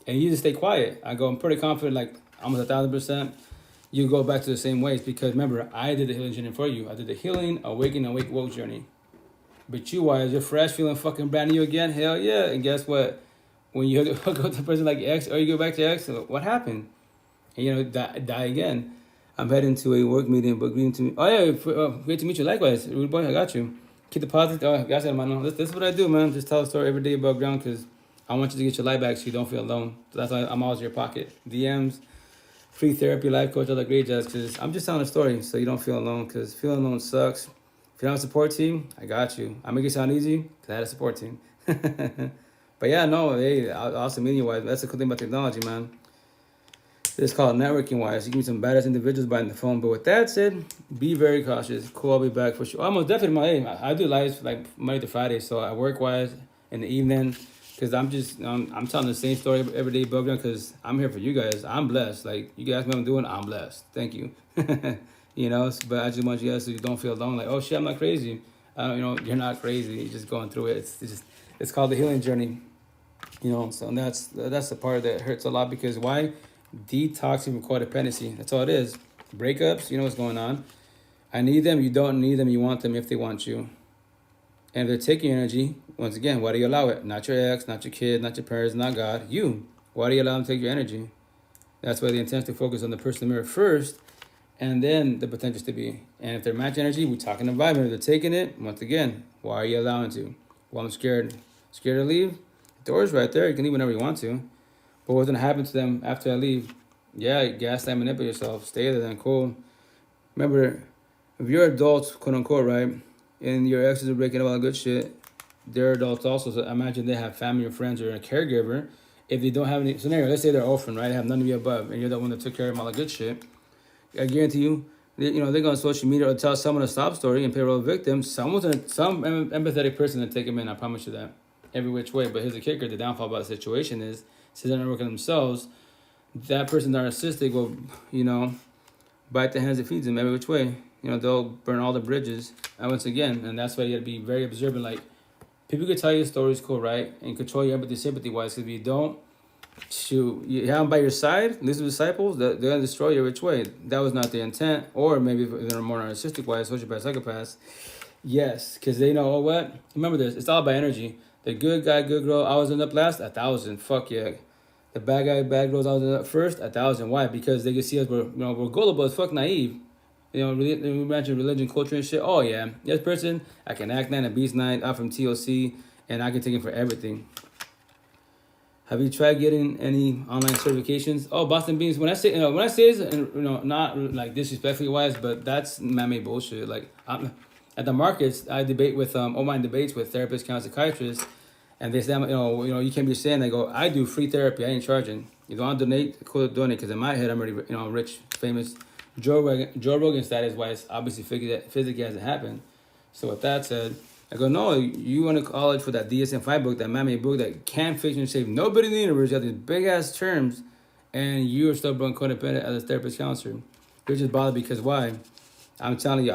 And you just stay quiet. I'm pretty confident, like almost 1,000%, you go back to the same ways, because remember, I did the healing journey for you. I did the healing, awakening, woke journey. But you, why, you're fresh, feeling fucking brand new again? Hell yeah. And guess what? When you hook up to a person like your ex, or you go back to your ex, what happened? And die again. I'm heading to a work meeting, but greeting to me. Oh yeah, great to meet you. Likewise, rude boy, I got you. Keep the positive. Oh, guys, this is what I do, man. Just tell a story every day above ground, because I want you to get your life back so you don't feel alone. So that's why I'm always in your pocket. DMs, free therapy, life coach, all that great jazz, because I'm just telling a story so you don't feel alone, because feeling alone sucks. If you don't have a support team, I got you. I make it sound easy because I had a support team. But yeah, no, hey, awesome media wise. That's the cool thing about technology, man. It's called networking wise. You can meet some badass individuals by the phone. But with that said, be very cautious. Cool, I'll be back for sure. Almost definitely. I do lives like Monday to Friday. So I work wise in the evening. Because I'm telling the same story every day, Bogdan, because I'm here for you guys. I'm blessed. Like, you guys know what I'm doing, I'm blessed. Thank you. But I just want you guys so you don't feel alone. Like, oh shit, I'm not crazy. You're not crazy. You're just going through it. It's called the healing journey. So that's the part that hurts a lot because why? Detoxing from codependency. That's all it is. Breakups, you know what's going on. I need them, you don't need them, you want them if they want you. And if they're taking your energy, once again, why do you allow it? Not your ex, not your kid, not your parents, not God. You. Why do you allow them to take your energy? That's why the intent to focus on the person in the mirror first, and then the potential to be. And if they're matching energy, we're talking environment. If they're taking it, once again, why are you allowing to? Well, I'm scared. Scared to leave? The door's right there. You can leave whenever you want to. But what's going to happen to them after I leave? Yeah, gaslight, manipulate yourself. Stay there then, cool. Remember, if you're adults, quote unquote, right, and your exes are breaking up all the good shit, they're adults also. So imagine they have family or friends or a caregiver. If they don't have any scenario, let's say they're orphan, right? They have none of you above, and you're the one that took care of them all the good shit. I guarantee you, they go on social media or tell someone a sob story and play a role of victim. Some empathetic person to take them in. I promise you that, every which way. But here's the kicker: the downfall about the situation is, since they're not working themselves, that person narcissistic will, bite the hands that feeds them every which way. They'll burn all the bridges. And once again, and that's why you got to be very observant. Like, people could tell you stories, cool, right? And control your empathy, sympathy-wise. Because if you don't, shoot, you have them by your side, listen to disciples, they're going to destroy you which way. That was not the intent. Or maybe if they're more narcissistic-wise, sociopath, psychopaths. Yes, because they know, oh, what? Remember this, it's all about energy. The good guy, good girl, I was in up last, 1,000. Fuck yeah. The bad guy, bad girls, I was in up first, 1,000. Why? Because they can see us, we're gullible as fuck, naive. We mentioned religion, culture, and shit. Oh, yeah. This person, I can act 9 and beast 9. I'm from TOC, and I can take it for everything. Have you tried getting any online certifications? Oh, Boston Beans. When I say this, not like disrespectfully wise, but that's man-made bullshit. Like, at the markets, I debate with online debates with therapists, counselors, psychiatrists, and they say, you can't be saying. They go, I do free therapy. I ain't charging. You don't want to donate? Cool, donate. Because in my head, I'm already rich, famous. Joe Rogan status wise, obviously physically hasn't happened. So with that said, I go, no, you went to college for that DSM-5 book, that man-made book that can't fix and save nobody in the universe. You have these big ass terms, and you are still being codependent as a therapist counselor. You're just bothered because why? I'm telling you,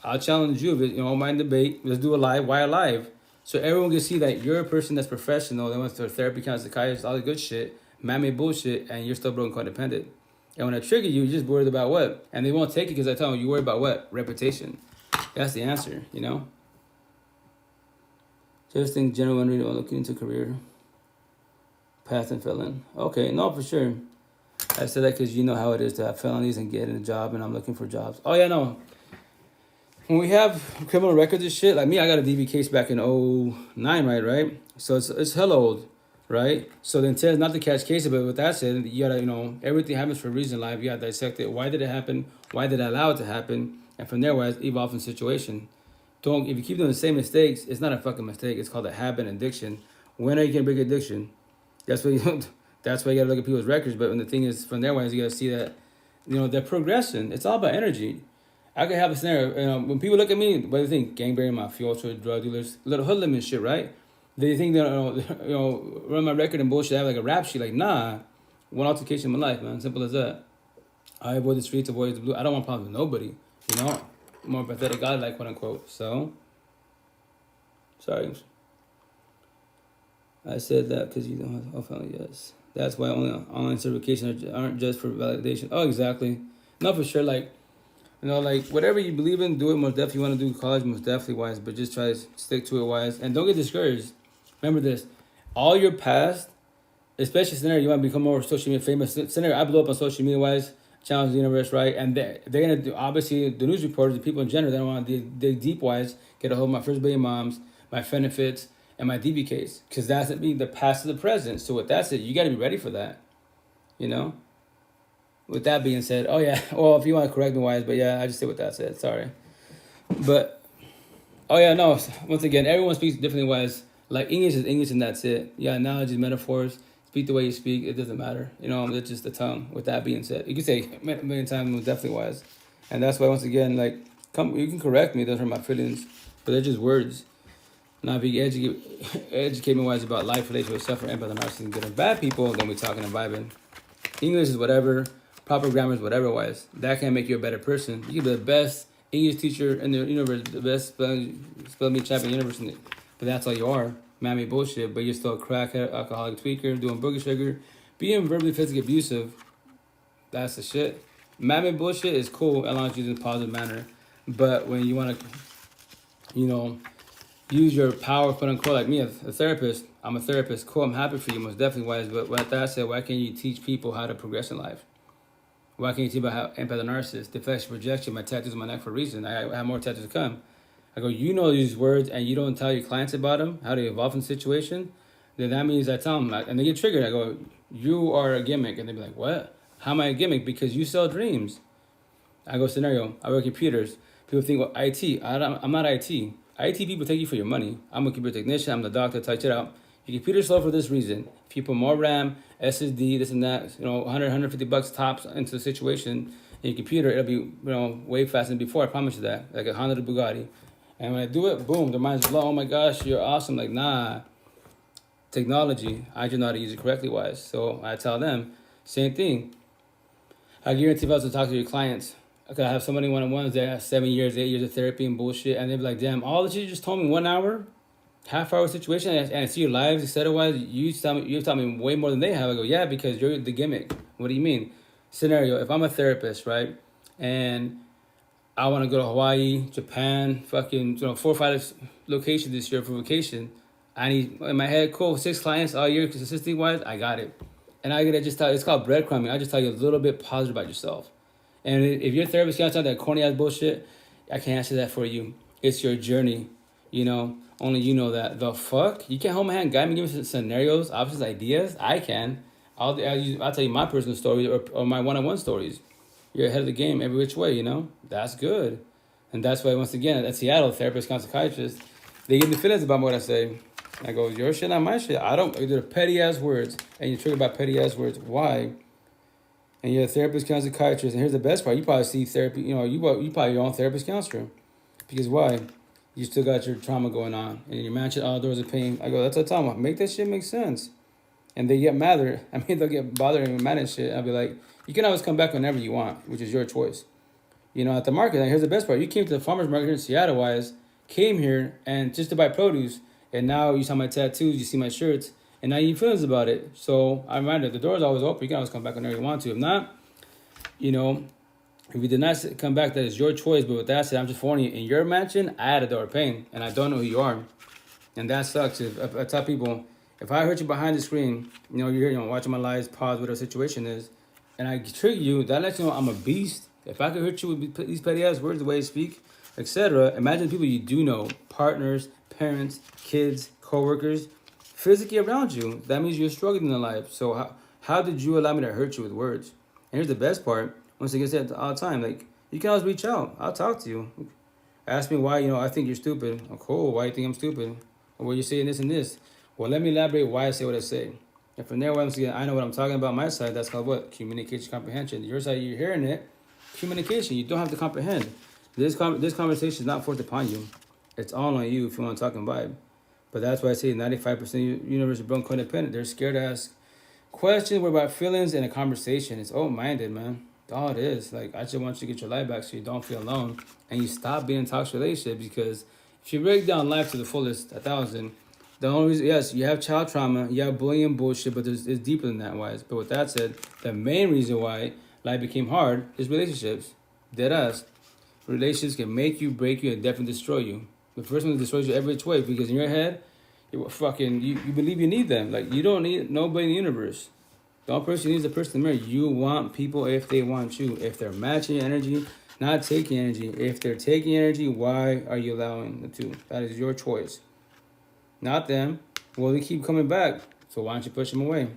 I'll challenge you. Mind debate. Let's do a live. Why a live? So everyone can see that you're a person that's professional. That went to a therapy counselor, psychiatrist, all the good shit, man-made bullshit, and you're still broken codependent. And when I trigger you, you're just worried about what? And they won't take it because I tell them, you worry about what? Reputation. That's the answer, Just in general, when you're looking into career path and felon. Okay, no, for sure. I said that because you know how it is to have felonies and get in a job, and I'm looking for jobs. Oh, yeah, no. When we have criminal records and shit, like me, I got a DV case back in 2009, right? So it's hella old. Right? So the intent is not to catch cases, but with that said, you gotta, everything happens for a reason in life. You gotta dissect it. Why did it happen? Why did I allow it to happen? And from there, why evolve in the situation. If you keep doing the same mistakes, it's not a fucking mistake. It's called a habit and addiction. When are you gonna break addiction? That's why you gotta look at people's records. But when the thing is, from there, why you gotta see that, their progression. It's all about energy. I could have a scenario. When people look at me, what do they think? Gangbangers, mafioso, drug dealers, little hoodlum and shit, right? They think that, run my record and bullshit, I have like a rap sheet. Like, nah, one altercation in my life, man. Simple as that. I avoid the streets, avoid the blue. I don't want problems with nobody, More pathetic guy, like, quote unquote. So, sorry. I said that because you don't have to family, yes. That's why only online certifications aren't just for validation. Oh, exactly. No, for sure, like, whatever you believe in, do it. Most definitely you want to do college, most definitely wise, but just try to stick to it wise. And don't get discouraged. Remember this, all your past, especially scenario, you want to become more social media famous. Scenario, I blew up on social media wise, challenge the universe, right? And they're going to do, obviously, the news reporters, the people in general, they don't want to dig deep wise, get a hold of my first baby moms, my benefits, and my DB case. Because that's the past to the present. So with that said, you got to be ready for that, With that being said, oh yeah, well, if you want to correct me wise, but yeah, I just said what that said, sorry. But, oh yeah, no, once again, everyone speaks differently wise. Like, English is English and that's it. Yeah, analogies, metaphors, Speak the way you speak. It doesn't matter. It's just the tongue. With that being said, you can say a million times most definitely wise, and that's why once again, like, you can correct me. It doesn't hurt my feelings, but they're just words. Now, if you educate me wise about life, relationship, suffering, empathy, narcissism, good and bad people, then we're talking and vibing. English is whatever. Proper grammar is whatever wise. That can make you a better person. You can be the best English teacher in the universe, the best spelling bee champion in the universe, but that's all you are. Mammy bullshit, but you're still a crackhead, alcoholic tweaker, doing booger sugar, being verbally, physically abusive. That's the shit. Mammy bullshit is cool as long as you do it in a positive manner. But when you want to, use your power, quote unquote, like me, a therapist, I'm a therapist, cool, I'm happy for you, most definitely wise. But with that said, why can't you teach people how to progress in life? Why can't you teach about how empath and narcissist, deflection, projection, my tattoos on my neck for a reason? I have more tattoos to come. I go, these words and you don't tell your clients about them, how to evolve in the situation, then that means I tell them, and they get triggered. I go, you are a gimmick. And they be like, what? How am I a gimmick? Because you sell dreams. I go, scenario, I work computers. People think, well, IT. I'm not IT. IT people take you for your money. I'm a computer technician. I'm the doctor. Touch it out. Your computer's slow for this reason. If you put more RAM, SSD, this and that, $100, $150 tops into the situation in your computer, it'll be, way faster than before. I promise you that. Like a Honda Bugatti. And when I do it, boom, their minds blow. Oh my gosh, you're awesome. Like, nah. Technology, I just know how to use it correctly wise. So I tell them, same thing. I guarantee if I was to talk to your clients, I could have somebody one-on-ones that have 7 years, 8 years of therapy and bullshit, and they'd be like, damn, all that you just told me 1 hour, half-hour situation, and I see your lives, etc. You've taught me way more than they have. I go, yeah, because you're the gimmick. What do you mean? Scenario, if I'm a therapist, right, and I want to go to Hawaii, Japan, fucking 4 or 5 locations this year for vacation. I need, in my head, cool, 6 clients all year, consistency wise, I got it. And I gotta just tell, it's called breadcrumbing. I just tell you a little bit positive about yourself. And if your therapist can't tell that corny ass bullshit, I can't answer that for you. It's your journey, only you know that. The fuck? You can't hold my hand, guide me, give me some scenarios, options, ideas. I can. I'll tell you my personal stories or my one-on-one stories. You're ahead of the game every which way, That's good. And that's why, once again, at Seattle, therapist, psychiatrist, they give me feelings about what I say. I go, your shit, not my shit. They're petty-ass words, and you're triggered by petty-ass words. Why? And you're a therapist, psychiatrist, and here's the best part. You probably see therapy, you probably your own therapist, counselor. Because why? You still got your trauma going on, and you're managing all doors of pain. I go, that's what I'm talking about. Make that shit make sense. And they get mad. They'll get bothered and mad and shit. I'll be like, you can always come back whenever you want, which is your choice. At the market, and here's the best part. You came to the farmer's market here in Seattle, wise, came here, and just to buy produce, and now you saw my tattoos, you see my shirts, and now you have feelings about it. So I remind you, the door's always open. You can always come back whenever you want to. If not, if you did not come back, that is your choice. But with that said, I'm just warning you, in your mansion, I had a door of pain, and I don't know who you are. And that sucks. If I tell people, if I hurt you behind the screen, you're here, watching my lives, pause, whatever the situation is, and I trigger you, that lets you know I'm a beast. If I could hurt you with these petty ass words, the way I speak, etc., imagine the people you do know, partners, parents, kids, co-workers, physically around you. That means you're struggling in life. So how did you allow me to hurt you with words? And here's the best part. Once again, said all the time, like, you can always reach out. I'll talk to you. Ask me why, I think you're stupid. Oh, cool. Why do you think I'm stupid? Or were you saying this and this? Well, let me elaborate why I say what I say. And from there, once again, I know what I'm talking about. My side, that's called what? Communication, comprehension. Your side, you're hearing it. Communication. You don't have to comprehend. This conversation is not forced upon you. It's all on you if you want to talk and vibe. But that's why I say 95% of the universe is broken codependent. They're scared to ask questions. We're about feelings in a conversation. It's open-minded, man. That's all it is. Like, I just want you to get your life back so you don't feel alone. And you stop being in toxic relationships, because if you break down life to the fullest, 1,000, the only reason, yes, you have child trauma, you have bullying and bullshit, but it's deeper than that, wise. But with that said, the main reason why life became hard is relationships. Dead ass. Relationships can make you, break you, and definitely destroy you. The first one destroys you every which way, because in your head, you believe you need them. Like, you don't need nobody in the universe. The only person you need is the person in the mirror. You want people if they want you. If they're matching your energy, not taking energy. If they're taking energy, why are you allowing them to? That is your choice. Not them. Well, they keep coming back, so why don't you push them away?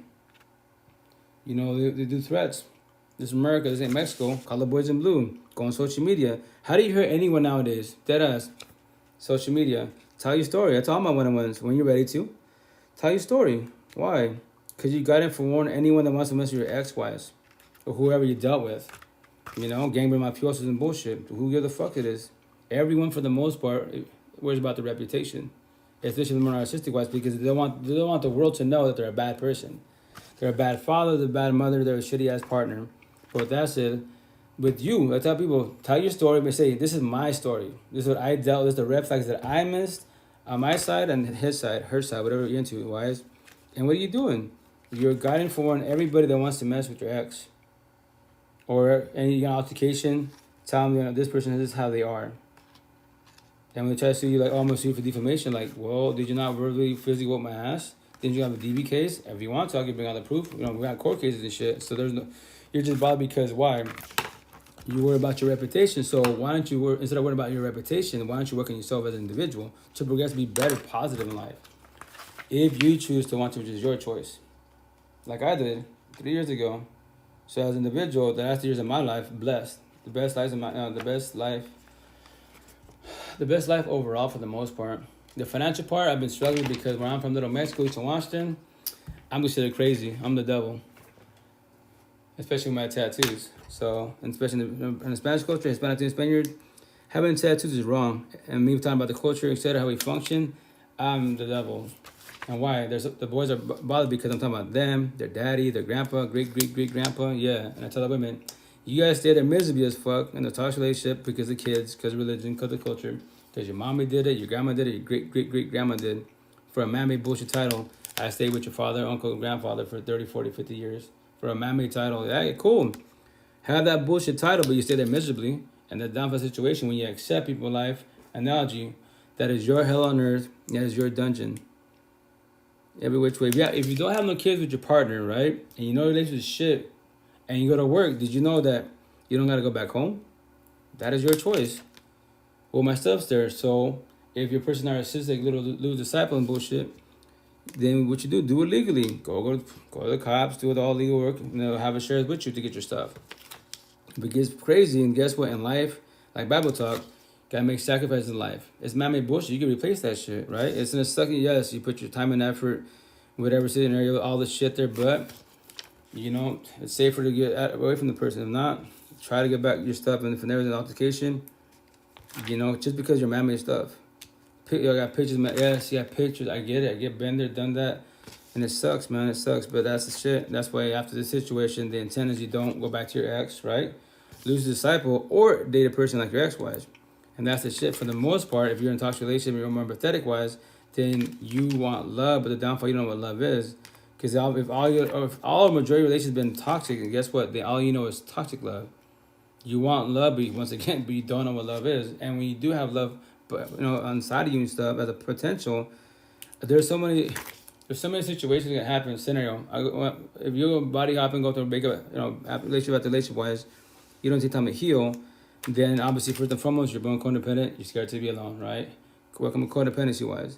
They do threats. This is America, this ain't Mexico. Call the boys in blue. Go on social media. How do you hurt anyone nowadays? Deadass. Social media. Tell your story. That's all my one-on-ones. When you're ready to. Tell your story. Why? Because you got it for warn anyone that wants to mess with your ex-wives or whoever you dealt with. You know, gangbang mafiosos and bullshit. Who gives the fuck it is? Everyone, for the most part, worries about the reputation, especially the more narcissistic wives, because they don't want the world to know that they're a bad person. They're a bad father, they're a bad mother, they're a shitty ass partner. But with that said, with you, I tell people, tell your story, but say, this is my story. This is what I dealt with, the red flags that I missed on my side and his side, her side, whatever you're into, wise. And what are you doing? You're guiding for everybody that wants to mess with your ex. Or any altercation, tell them, you know, this person, this is how they are. And when they try to sue you, like, oh, I'm going to sue you for defamation, like, well, did you not verbally, physically whoop my ass? Didn't you have a DV case? If you want to, I can bring out the proof. You know, we got court cases and shit. So there's no, you're just bothered because why? You worry about your reputation. So why don't you work, instead of worrying about your reputation, why don't you work on yourself as an individual to progress, to be better, positive in life? If you choose to want to, which is your choice. Like I did 3 years ago. So as an individual, the last years of my life, blessed. The best life the best life overall for the most part. The financial part, I've been struggling because where I'm from, Little Mexico, Eastern Washington, I'm considered crazy. I'm the devil. Especially with my tattoos. So, and especially in the Spanish culture, Hispanic and Spaniard, having tattoos is wrong. And me talking about the culture, etc., how we function, I'm the devil. And why? The boys are bothered because I'm talking about them, their daddy, their grandpa, great-grandpa, yeah. And I tell the women, you guys stay there miserably as fuck in the toxic relationship because of kids, because of religion, because of culture, because your mommy did it, your grandma did it, your great-great-great-grandma did. For a man-made bullshit title, I stayed with your father, uncle, and grandfather for 30, 40, 50 years. For a man-made title, hey, cool. Have that bullshit title, but you stay there miserably. And the downfall situation when you accept people in life, analogy, that is your hell on earth, that is your dungeon. Every which way. Yeah, if you don't have no kids with your partner, right, and you know relationship is shit, and you go to work, did you know that you don't got to go back home? That is your choice. Well, my stuff's there. So if your person narcissistic, little lose disciple and bullshit, then what you do it legally. Go to the cops, do it all legal work, and they'll have a sheriff with you to get your stuff. But it gets crazy, and guess what? In life, like Bible talk, gotta make sacrifices in life. It's man-made bullshit. You can replace that shit, right? It's in a second, yes, you put your time and effort, whatever scenario, all the shit there, but, you know, it's safer to get away from the person. If not, try to get back your stuff, and if there's an altercation, you know, just because you're man-made stuff. I got pictures, man. Yes, you got pictures. I get it. I get been there, done that. And it sucks, man. It sucks, but that's the shit. That's why after the situation, the intent is you don't go back to your ex, right? Lose a disciple or date a person like your ex-wives. And that's the shit. For the most part, if you're in a toxic relationship, you're more empathetic-wise, then you want love, but the downfall, you don't know what love is. Because if all majority relations have been toxic, and guess what? All you know is toxic love. You want love, but once again, but you don't know what love is. And when you do have love, but you know, inside of you and stuff as a potential, there's so many situations that happen. Scenario, if you're body hopping, go through a breakup, you know, relationship after relationship wise, you don't take time to heal. Then obviously first and foremost, you're born codependent. You're scared to be alone, right? Welcome to codependency wise.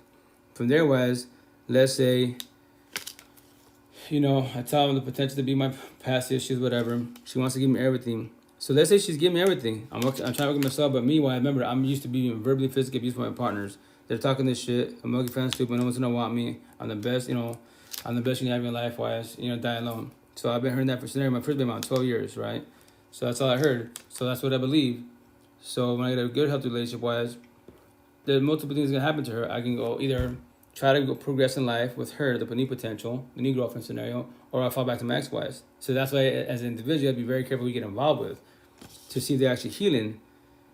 From there wise, let's say, you know, I tell them the potential to be my past issues, whatever. She wants to give me everything. So let's say she's giving me everything. I'm trying to work with myself, but meanwhile, remember, I'm used to being verbally, physically abused by my partners. They're talking this shit. I'm looking fan stupid. No one's gonna want me. I'm the best, you know. I'm the best you can have in life wise. You know, die alone. So I've been hearing that for scenario. My first been about 12 years, right? So that's all I heard. So that's what I believe. So when I get a good healthy relationship wise, there's multiple things gonna happen to her. I can go either try to go progress in life with her, the new potential, the new girlfriend scenario, or I'll fall back to my ex-wives. So that's why as an individual, you have to be very careful who you get involved with to see if they're actually healing.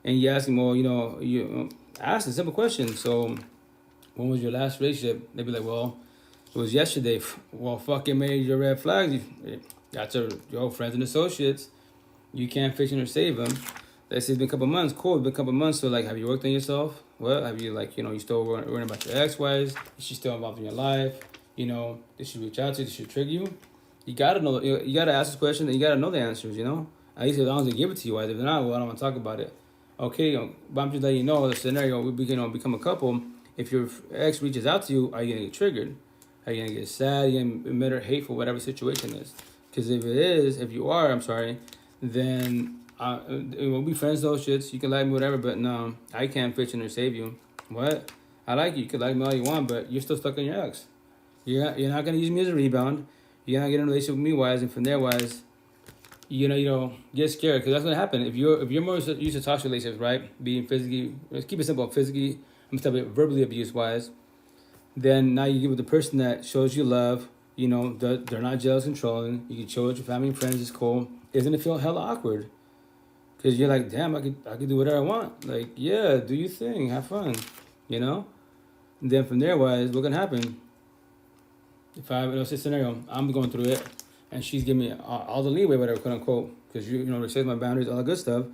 And you ask them, well, you know, you ask a simple question. So when was your last relationship? They'd be like, well, it was yesterday. Well, fucking made your red flags. That's your friends and associates. You can't fix them or save them. Let's say it's been a couple months. Cool, it's been a couple months. So, like, have you worked on yourself? What? Have you, like, you know, you still worrying about your ex-wives? Is she still involved in your life? You know, did she reach out to you? Did she trigger you? You gotta know. You gotta ask this question, and you gotta know the answers, you know? At least as long as they give it to you. If they're not, well, I don't want to talk about it. Okay, but I'm just letting you know the scenario. We become a couple. If your ex reaches out to you, are you gonna get triggered? Are you gonna get sad? Are you gonna be bitter, hateful, whatever the situation is? Because if you are, I'm sorry, then we'll be friends, those shits. You can like me, whatever, but no, I can't fix you or save you. What? I like you. You can like me all you want, but you're still stuck on your ex. You're not gonna use me as a rebound. you're not getting in a relationship with me wise, and from there wise, you know, get scared because that's gonna happen. If you're more used to toxic relationships, right? Being physically, let's keep it simple, physically, I'm talking about verbally abuse wise. Then now you get with the person that shows you love. You know, they're not jealous, controlling. You can chill with your family and friends. It's cool. Isn't it feel hella awkward? Because you're like, damn, I could do whatever I want. Like, yeah, do your thing, have fun, you know. And then from there, wise, what can happen? If I have a scenario, I'm going through it, and she's giving me all the leeway, whatever, quote unquote, because you know, respect my boundaries, all that good stuff.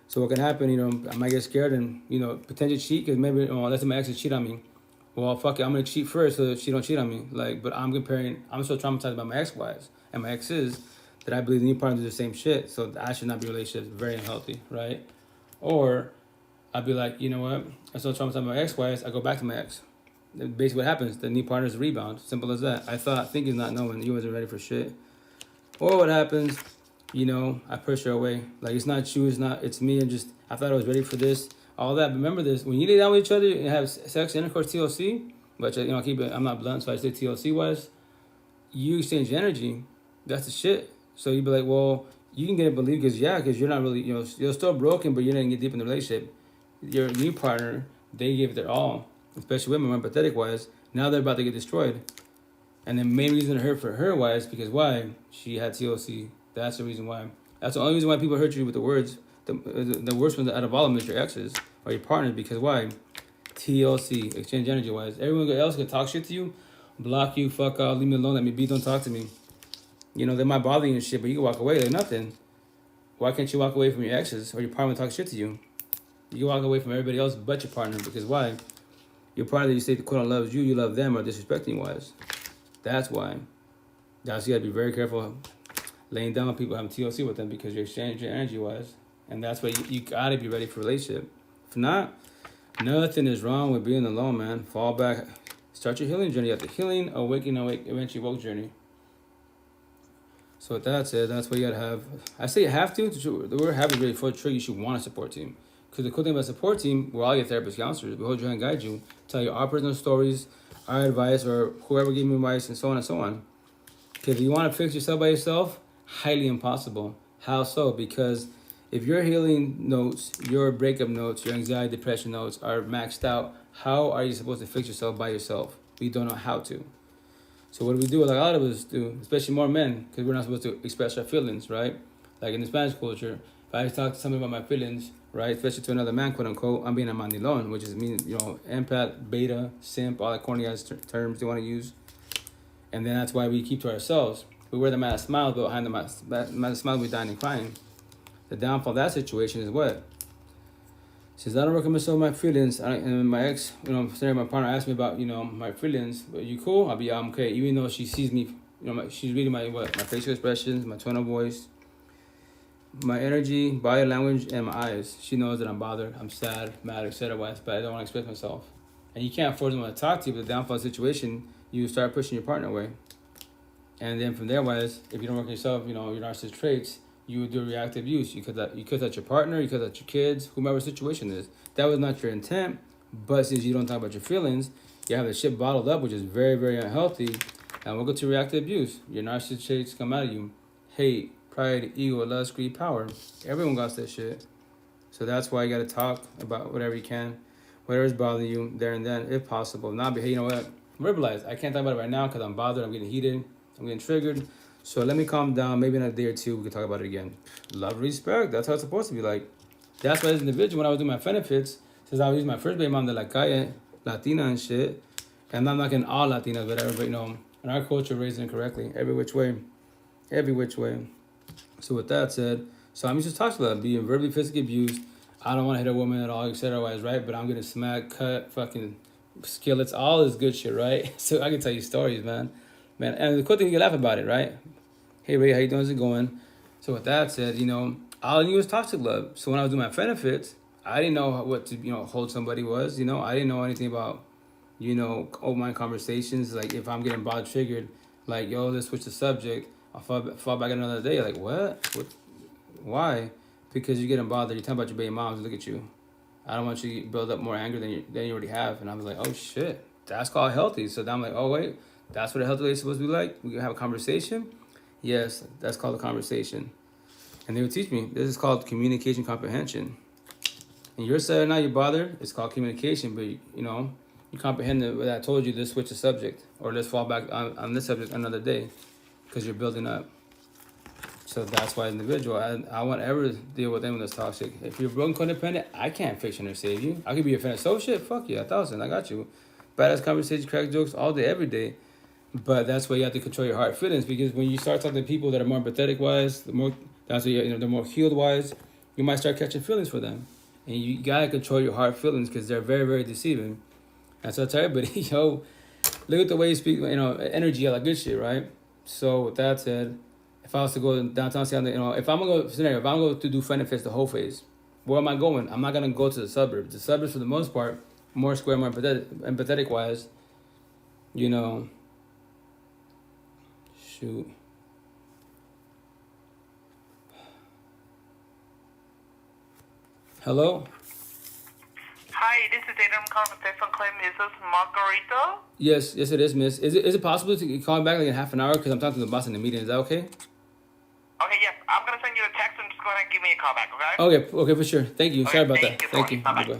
So what can happen? You know, I might get scared and potentially cheat because maybe let's say my ex cheat on me. Well, fuck it, I'm gonna cheat first so that she don't cheat on me. Like, but I'm so traumatized by my ex-wives and my exes that I believe the new partner do the same shit. So I should not be in relationships, very unhealthy, right? Or I'd be like, you know what? I'm so traumatized by my ex-wives, I go back to my ex. Basically what happens, the new partner's rebound. Simple as that. Think is not knowing, you wasn't ready for shit. Or what happens, I push her away. Like, it's not you, it's me, and just, I thought I was ready for this. All that. But remember this: when you lay down with each other and have sex, intercourse, TLC, which keep it. I'm not blunt, so I say TLC wise. You exchange energy. That's the shit. So you'd be like, well, you can get it believed because you're not really, you're still broken, but you didn't get deep in the relationship. Your new partner, they gave it their all, especially women, more empathetic wise. Now they're about to get destroyed, and the main reason it hurt for her wise because why? She had TLC. That's the reason why. That's the only reason why people hurt you with the words. The worst one out of all of them is your exes or your partners because why? TLC, exchange energy wise. Everyone else can talk shit to you, block you, fuck off, leave me alone, let me be, don't talk to me. They might bother you and shit, but you can walk away like nothing. Why can't you walk away from your exes or your partner talk shit to you? You can walk away from everybody else but your partner because why? Your partner that you say quote loves you love them or disrespecting you wise. That's why. That's you gotta be very careful laying down with people having TLC with them because you're exchanging energy wise. And that's why you gotta be ready for a relationship. If not, nothing is wrong with being alone, man. Fall back. Start your healing journey. You have the healing, eventually woke journey. So with that said, that's what you gotta have. I say you have to. The word have is really for trigger. You should want a support team. Because the cool thing about a support team, we're all your therapists, counselors. We hold you and guide you, tell you our personal stories, our advice, or whoever gave me advice, and so on and so on. Because if you want to fix yourself by yourself, highly impossible. How so? Because if your healing notes, your breakup notes, your anxiety, depression notes are maxed out, how are you supposed to fix yourself by yourself? We don't know how to. So what do we do? Like a lot of us do, especially more men, because we're not supposed to express our feelings, right? Like in the Spanish culture, if I talk to somebody about my feelings, right, especially to another man, quote unquote, I'm being a mandilon, which is empath, beta, simp, all the corny ass terms they want to use. And then that's why we keep to ourselves. We wear the mask smile, but behind the mask smile, we dying and crying. The downfall of that situation is what? Since I don't recommend some of my feelings, and my ex, my partner asked me about, my feelings, are you cool? I'll be, okay. Even though she sees me, she's reading my facial expressions, my tone of voice, my energy, body language, and my eyes. She knows that I'm bothered, I'm sad, mad, etc. But I don't want to express myself. And you can't force them to talk to you, but the downfall situation, you start pushing your partner away. And then from there, wise, if you don't work on yourself, your narcissistic traits, you would do reactive use. You could at your partner, you could at your kids, whomever the situation is. That was not your intent, but since you don't talk about your feelings, you have the shit bottled up, which is very, very unhealthy, and we'll go to reactive abuse. Your narcissistic traits come out of you. Hate, pride, ego, lust, greed, power. Everyone got that shit. So that's why you got to talk about whatever you can, whatever's bothering you there and then, if possible. Not be, hey, you know what? Verbalize. I can't talk about it right now because I'm bothered, I'm getting heated, I'm getting triggered. So let me calm down. Maybe in a day or two, we can talk about it again. Love, respect. That's how it's supposed to be like. That's why as an individual, when I was doing my benefits, since I was using my first baby mom, the La Calle, Latina and shit, and I'm not getting all Latinas, whatever, but in our culture, raised incorrectly, every which way. So with that said, so I'm used to talk about being verbally, physically abused. I don't want to hit a woman at all, etc. Right? But I'm getting smacked, cut, fucking skillets, all this good shit, right? So I can tell you stories, man. And the cool thing, you can laugh about it, right? Hey, Ray, how you doing? How's it going? So with that said, all I knew was toxic love. So when I was doing my benefits, I didn't know what to, hold somebody was. I didn't know anything about, open mind conversations. Like if I'm getting bothered, triggered, like, yo, let's switch the subject. I'll fall back another day. Like, what? Why? Because you're getting bothered. You're talking about your baby moms. Look at you. I don't want you to build up more anger than you already have. And I was like, oh, shit. That's called healthy. So then I'm like, oh, wait. That's what a healthy relationship is supposed to be like. We can have a conversation. Yes, that's called a conversation. And they would teach me, this is called communication comprehension. And you're saying now you're bothered, it's called communication, but you comprehend that I told you to switch the subject, or let's fall back on this subject another day, because you're building up. So that's why as an individual, I won't ever deal with anyone that's toxic. If you're broken codependent, I can't fix you or save you. I could be your friend associate, fuck you, 1,000, I got you. Badass conversations, crack jokes all day, every day. But that's why you have to control your heart feelings, because when you start talking to people that are more empathetic wise, they're more healed wise, you might start catching feelings for them. And you gotta control your heart feelings, because they're very, very deceiving. And so I tell everybody, look at the way you speak, energy, all that good shit, right? So with that said, if I was to go downtown Seattle, if I'm gonna go to do Friend and Fist the whole phase, where am I going? I'm not gonna go to the suburbs. The suburbs, for the most part, more square, more empathetic wise, shoot. Hello? Hi, this is Adam calling from Texas Claim. Is this Margarito? Yes, it is, miss. Is it possible to call me back like in half an hour? Because I'm talking to the boss in the meeting. Is that okay? Okay, yes. I'm going to send you a text and just go ahead and give me a call back, okay? Okay, for sure. Thank you. Okay, Sorry about that. Thank you. Bye-bye.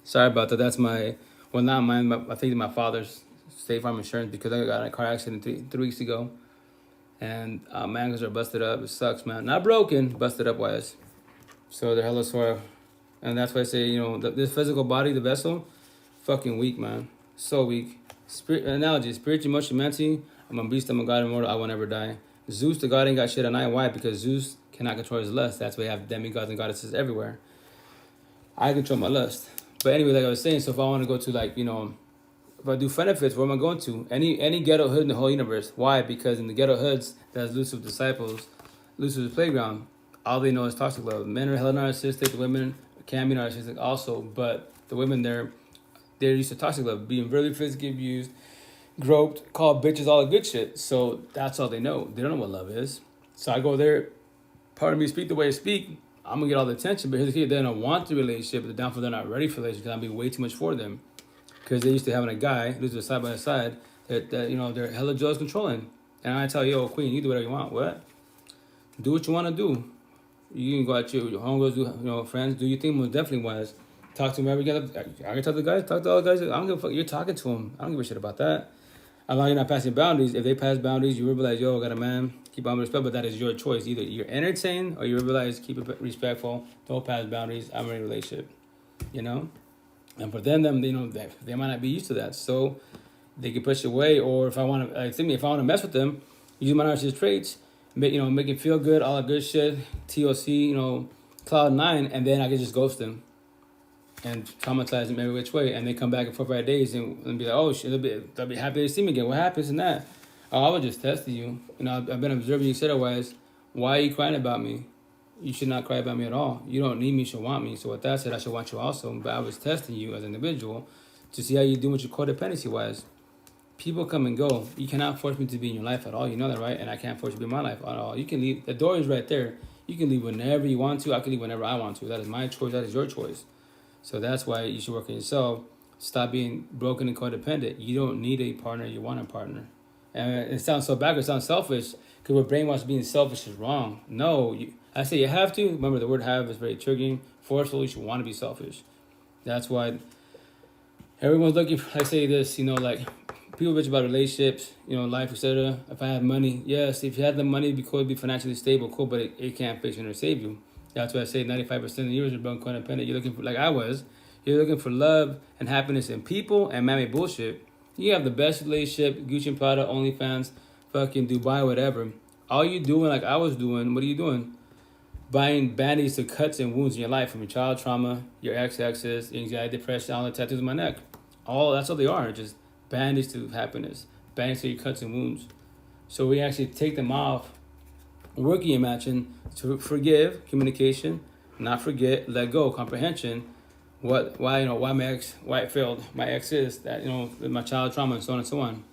Sorry about that. That's not mine, I think my father's State Farm insurance, because I got in a car accident three weeks ago. And my ankles are busted up. It sucks, man. Not broken, busted up wise. So they're hella sore. And that's why I say, this physical body, the vessel, fucking weak, man. So weak. Analogy, spiritually, emotionally, mentally, I'm a beast, I'm a god, immortal, I will never die. Zeus, the god, ain't got shit on I. Why? Because Zeus cannot control his lust. That's why you have demigods and goddesses everywhere. I control my lust. But anyway, like I was saying, so if I want to go to if I do benefits, where am I going to? Any ghetto hood in the whole universe. Why? Because in the ghetto hoods, that's Lucifer's disciples, Lucifer's playground. All they know is toxic love. Men are hella narcissistic. The women can be narcissistic also, but the women they're used to toxic love, being really physically abused, groped, called bitches, all the good shit. So that's all they know. They don't know what love is. So I go there. Part of me speak the way I speak. I'm gonna get all the attention, but here's the kid. They don't want the relationship. But the downfall, they're not ready for the relationship, because I'm be way too much for them. Because they used to having a guy who's a side by side that they're hella jealous controlling. And I tell you, queen, you do whatever you want. What? Do what you want to do. You can go out your homegirls, do friends, do your thing. Most definitely wise. Talk to them every day. I can talk to the guys. Talk to all the guys. I don't give a fuck. You're talking to them. I don't give a shit about that. As long as you're not passing boundaries. If they pass boundaries, you realize, I got a man. Keep on respect, but that is your choice. Either you're entertained or you realize, keep it respectful. Don't pass boundaries. I'm in a relationship. And for them, they might not be used to that, so they can push away. Or if I want to, mess with them, use my narcissist traits, make it feel good, all that good shit, TOC, cloud 9, and then I can just ghost them and traumatize them every which way, and they come back in 4 or 5 days and be like, oh shit, they'll be happy to see me again. What happens in that? Oh, I was just testing you. I've been observing you set wise. Why are you crying about me? You should not cry about me at all. You don't need me, you should want me. So with that said, I should want you also. But I was testing you as an individual to see how you do with your codependency-wise. People come and go. You cannot force me to be in your life at all. You know that, right? And I can't force you to be in my life at all. You can leave. The door is right there. You can leave whenever you want to. I can leave whenever I want to. That is my choice. That is your choice. So that's why you should work on yourself. Stop being broken and codependent. You don't need a partner. You want a partner. And it sounds so backwards. It sounds selfish. Because we're brainwashed being selfish is wrong. No, I say you have to. Remember, the word have is very triggering. Forceful, you should want to be selfish. That's why everyone's looking for, I say this, people bitch about relationships, life, etc. If I have money, yes, if you had the money, it'd be cool, it'd be financially stable, cool, but it can't fix you or save you. That's why I say 95% of the years are broken codependent. You're looking for, like I was, you're looking for love and happiness in people and man-made bullshit. You have the best relationship, Gucci and Prada, OnlyFans, fucking Dubai, whatever. All you doing, like I was doing, what are you doing? Buying band-aids to cuts and wounds in your life from your child trauma, your ex-exes, anxiety, depression, all the tattoos on my neck. That's all they are, just band-aids to happiness, band-aids to your cuts and wounds. So we actually take them off, working and matching to forgive, communication, not forget, let go, comprehension. Why it failed, my ex is that, my child trauma and so on and so on.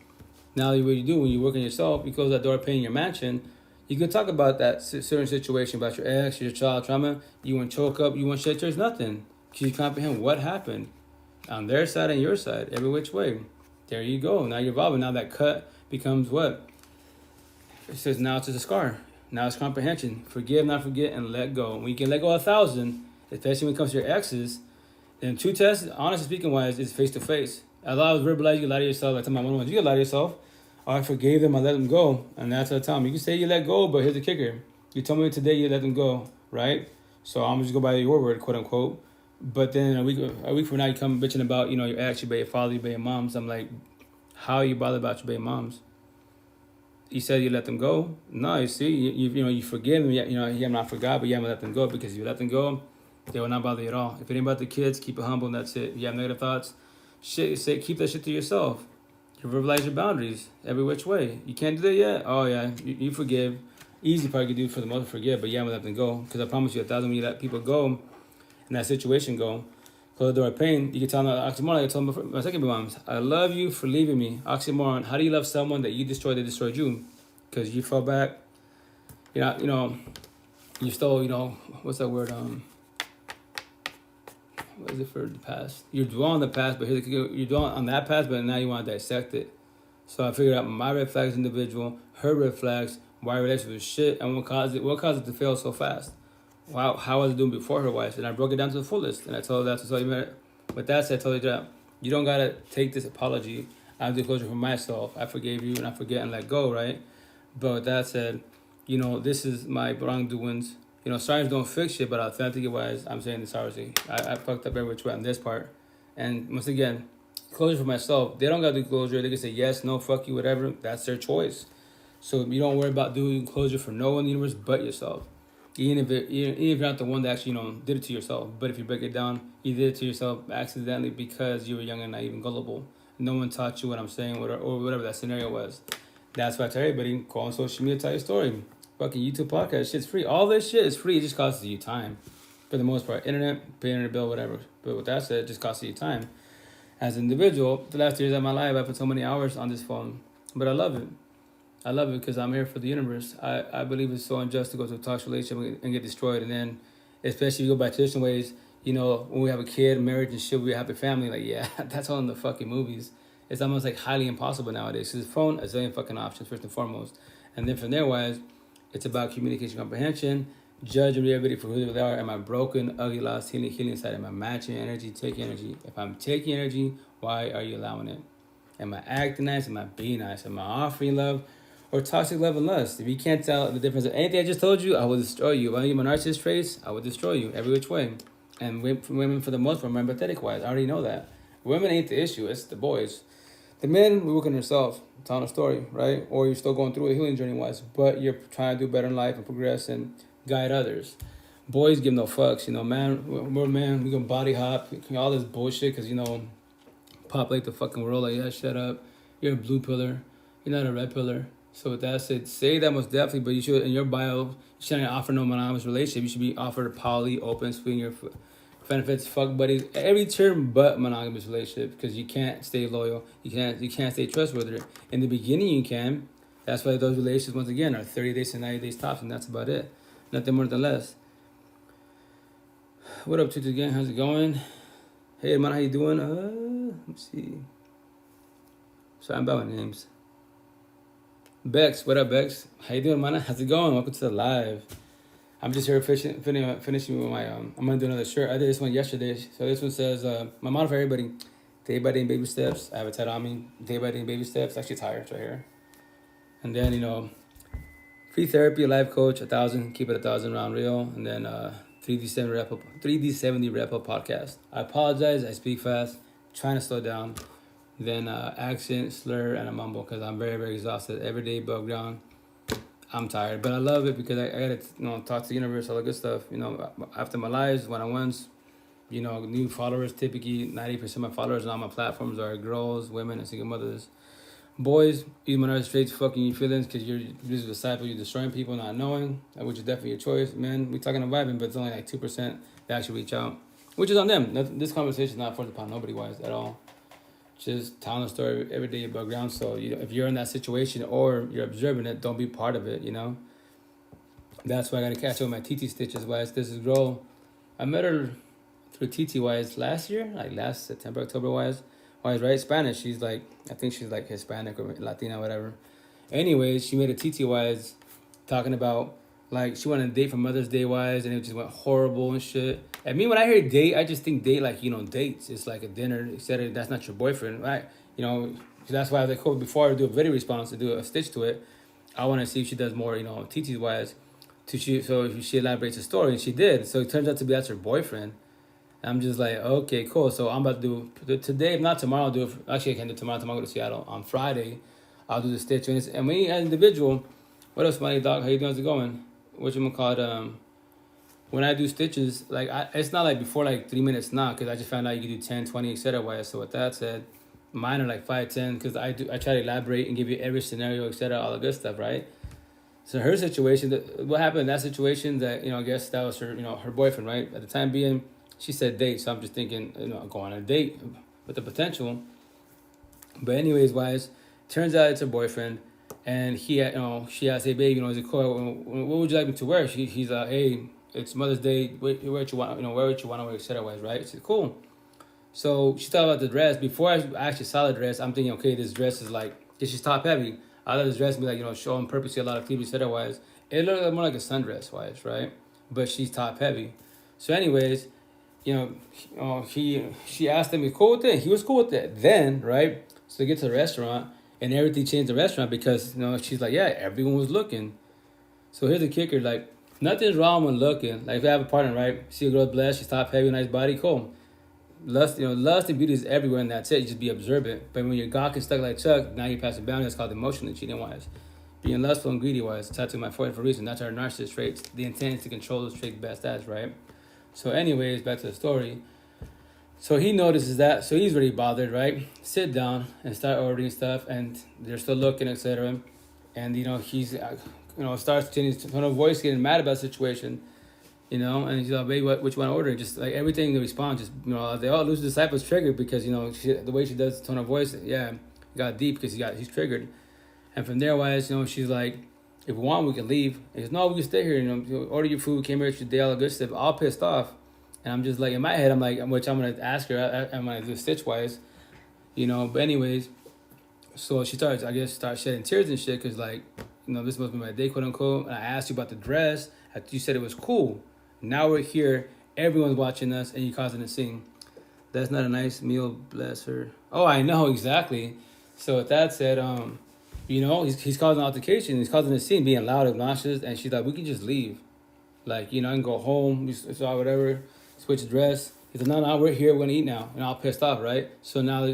Now what you do when you work on yourself, you close that door, paying your mansion. You can talk about that certain situation, about your ex, your child trauma. You want to choke up, you want to shed tears, nothing. Because you comprehend what happened. on their side and your side, every which way. There you go. Now you're evolving. Now that cut becomes what? It says now it's just a scar. Now it's comprehension. Forgive, not forget, and let go. When you can let go 1,000, especially when it comes to your exes, then true test, honestly speaking wise, is face to face. A lot of verbalize, you can lie to yourself. Like, tell my one you can lie to yourself. Oh, I forgave them, I let them go. And that's what I tell them. You can say you let go, but here's the kicker. You told me today you let them go, right? So I'm just go by your word, quote unquote. But then a week from now, you come bitching about, your ex, your baby father, your baby moms. I'm like, how are you bothered about your baby moms? You said you let them go. No, you see, you forgive them. You have not forgot, but you haven't let them go, because if you let them go, they will not bother you at all. If it ain't about the kids, keep it humble and that's it. If you have negative thoughts, keep that shit to yourself. You verbalize your boundaries every which way. You can't do that yet? Oh yeah, you forgive. Easy part you can do for the most forgive, but you haven't let them go. Because I promise you, 1,000 when you let people go, in that situation go, close the door of pain, you can tell them oxymoron. I told them my second moms, I love you for leaving me. Oxymoron. How do you love someone that you destroyed, they destroyed you? Because you fell back. You stole, what's that word? What is it for the past? You're dwelling on the past, but you're dwelling on that past, but now you want to dissect it. So I figured out my red flags individual, her red flags, why her relationship was shit, and what caused it to fail so fast. Wow, how was I doing before her wife? And I broke it down to the fullest. And I told her that to tell you. With that said, I told you that you don't gotta take this apology. I have the closure for myself. I forgave you and I forget and let go, right? But with that said, this is my wrongdoings. Sorry don't fix shit, but authentically wise, I'm saying this honestly. I fucked up every which way on this part. And once again, closure for myself. They don't gotta do closure. They can say yes, no, fuck you, whatever. That's their choice. So you don't worry about doing closure for no one in the universe but yourself. Even if you're not the one that actually did it to yourself. But if you break it down, you did it to yourself accidentally because you were young and naive and gullible. No one taught you what I'm saying or whatever that scenario was. That's why I tell everybody, call on social media, tell your story. Fucking YouTube podcast, shit's free. All this shit is free. It just costs you time. For the most part. Internet, pay internet bill, whatever. But with that said, it just costs you time. As an individual, the last 2 years of my life, I put so many hours on this phone. But I love it. I love it because I'm here for the universe. I believe it's so unjust to go to a toxic relationship and get destroyed. And then, especially if you go by traditional ways, when we have a kid, marriage and shit, we have a family. Like, yeah, that's all in the fucking movies. It's almost like highly impossible nowadays. Because the phone, a zillion fucking options, first and foremost. And then from there, wise, it's about communication comprehension, judging everybody for who they are. Am I broken, ugly, lost, healing inside? Am I matching energy, taking energy? If I'm taking energy, why are you allowing it? Am I acting nice? Am I being nice? Am I offering love? Or toxic love and lust? If you can't tell the difference of anything I just told you, I will destroy you. If I give my narcissist traits, I will destroy you every which way. And women, for the most part, are empathetic wise. I already know that. Women ain't the issue, it's the boys. The men, we work on yourself, telling a story, right? Or you're still going through a healing journey wise, but you're trying to do better in life and progress and guide others. Boys give no fucks, man. We're men, we gonna body hop, all this bullshit, because, populate the fucking world. Like, yeah, shut up. You're a blue pillar. You're not a red pillar. So with that said, say that most definitely, but you should, in your bio, you shouldn't offer no monogamous relationship. You should be offered a poly, open, swing your benefits, fuck buddies, every term but monogamous relationship, because you can't stay loyal. You can't stay trustworthy. In the beginning, you can. That's why those relationships, once again, are 30 days to 90 days tops, and that's about it. Nothing more than less. What up, Tutu again? How's it going? Hey, man, how you doing? Let me see. Sorry, I'm about my names. Bex, what up, Bex? How you doing, man? How's it going? Welcome to the live. I'm just here finishing with my, I'm going to do another shirt. I did this one yesterday. So this one says, my motto for everybody, day by day baby steps. I have a tattoo on me, day by day baby steps. Actually, it's higher, it's right here. And then, free therapy, life coach, 1,000, keep it 1,000 round real. And then 3D70 rep up podcast. I apologize, I speak fast, trying to slow down. Then accent, slur, and a mumble, because I'm very, very exhausted. Every day, bug down. I'm tired, but I love it because I gotta, talk to the universe, all the good stuff. After my lives, one-on-ones, new followers. Typically, 90% of my followers on all my platforms are girls, women, and single mothers. Boys, use my nerves straight to fucking your feelings because you're just a disciple. You're destroying people not knowing, which is definitely your choice. Men, we talking about vibing, but it's only like 2% that actually reach out, which is on them. This conversation is not forced upon nobody wise at all. Just telling a story every day about ground. So if you're in that situation or you're observing it, don't be part of it. That's why I gotta catch up with my TT stitches. Why this is girl. I met her through TT wise last year, like last September, October wise, right? Spanish. She's like, I think she's like Hispanic or Latina, whatever. Anyways, she made a TT wise talking about like she went on a date for Mother's Day wise, and it just went horrible and shit. And me, when I hear date, I just think date like dates. It's like a dinner, etc. That's not your boyfriend, right? That's why I was like, cool. Before I do a video response to do a stitch to it, I want to see if she does more, TT wise, so if she elaborates the story, and she did. So it turns out to be that's her boyfriend. I'm just like, okay, cool. So I'm about to do today, if not tomorrow. I'll do it. Actually, I can do tomorrow. Tomorrow I go to Seattle. On Friday, I'll do the stitch. And when as an individual, what else, money dog? How you doing? How's it going? What you gonna call it? When I do stitches, like it's not like before like 3 minutes now, because I just found out you can do 10, 20, etc. So with that said, mine are like 5, 10, because I try to elaborate and give you every scenario, etc. All the good stuff, right? So her situation, what happened in that situation? That I guess that was her, her boyfriend, right? At the time being, she said date, so I'm just thinking, go on a date with the potential. But anyways, wise, turns out it's her boyfriend, and she asked, hey babe, is it cool? What would you like me to wear? He's like, hey, it's Mother's Day. Wear what you want, wear what you want to wear, etc. Wise, right? She said, cool. So she thought about the dress. Before I actually saw the dress, I'm thinking, okay, this dress is like, because she's top heavy. I thought this dress would be like, showing purposely a lot of cleavage, etc. Wise. It looked more like a sundress wise, right? But she's top heavy. So anyways, she asked him, he's cool with it. He was cool with it. Then, right? So they get to the restaurant, and everything changed the restaurant because, she's like, yeah, everyone was looking. So here's the kicker, like, nothing's wrong with looking. Like, if you have a partner, right? See a girl blessed, she's top heavy, nice body, cool. Lust, lust and beauty is everywhere, and that's it. You just be observant. But when you're gawking stuck like Chuck, now you're passing boundaries. That's called emotionally cheating wise. Being lustful and greedy wise, tattoo my forehead for a reason. That's our narcissist traits. The intent is to control those traits best as, right? So anyways, back to the story. So he notices that, so he's really bothered, right? Sit down and start ordering stuff, and they're still looking, etc. And he's starts changing his tone of voice, getting mad about the situation. And he's like, baby, what you want to order? Just like everything, the response, just, they all lose disciples triggered because, the way she does the tone of voice, yeah, got deep because he's triggered. And from there, wise, she's like, if we want, we can leave. He goes, no, we can stay here, order your food, came here extra day, all the good stuff, all pissed off. And I'm just like, in my head, I'm like, which I'm going to ask her, I'm going to do stitch wise, but anyways, so she starts shedding tears and shit because, like, this must be my day, quote unquote. And I asked you about the dress. You said it was cool. Now we're here. Everyone's watching us, and you're causing a scene. That's not a nice meal, bless her. Oh, I know, exactly. So with that said, he's causing an altercation. He's causing a scene, being loud, obnoxious, and she's like, we can just leave. Like, I can go home, so whatever, switch dress. He's like, no, we're here, we're going to eat now. And all pissed off, right? So now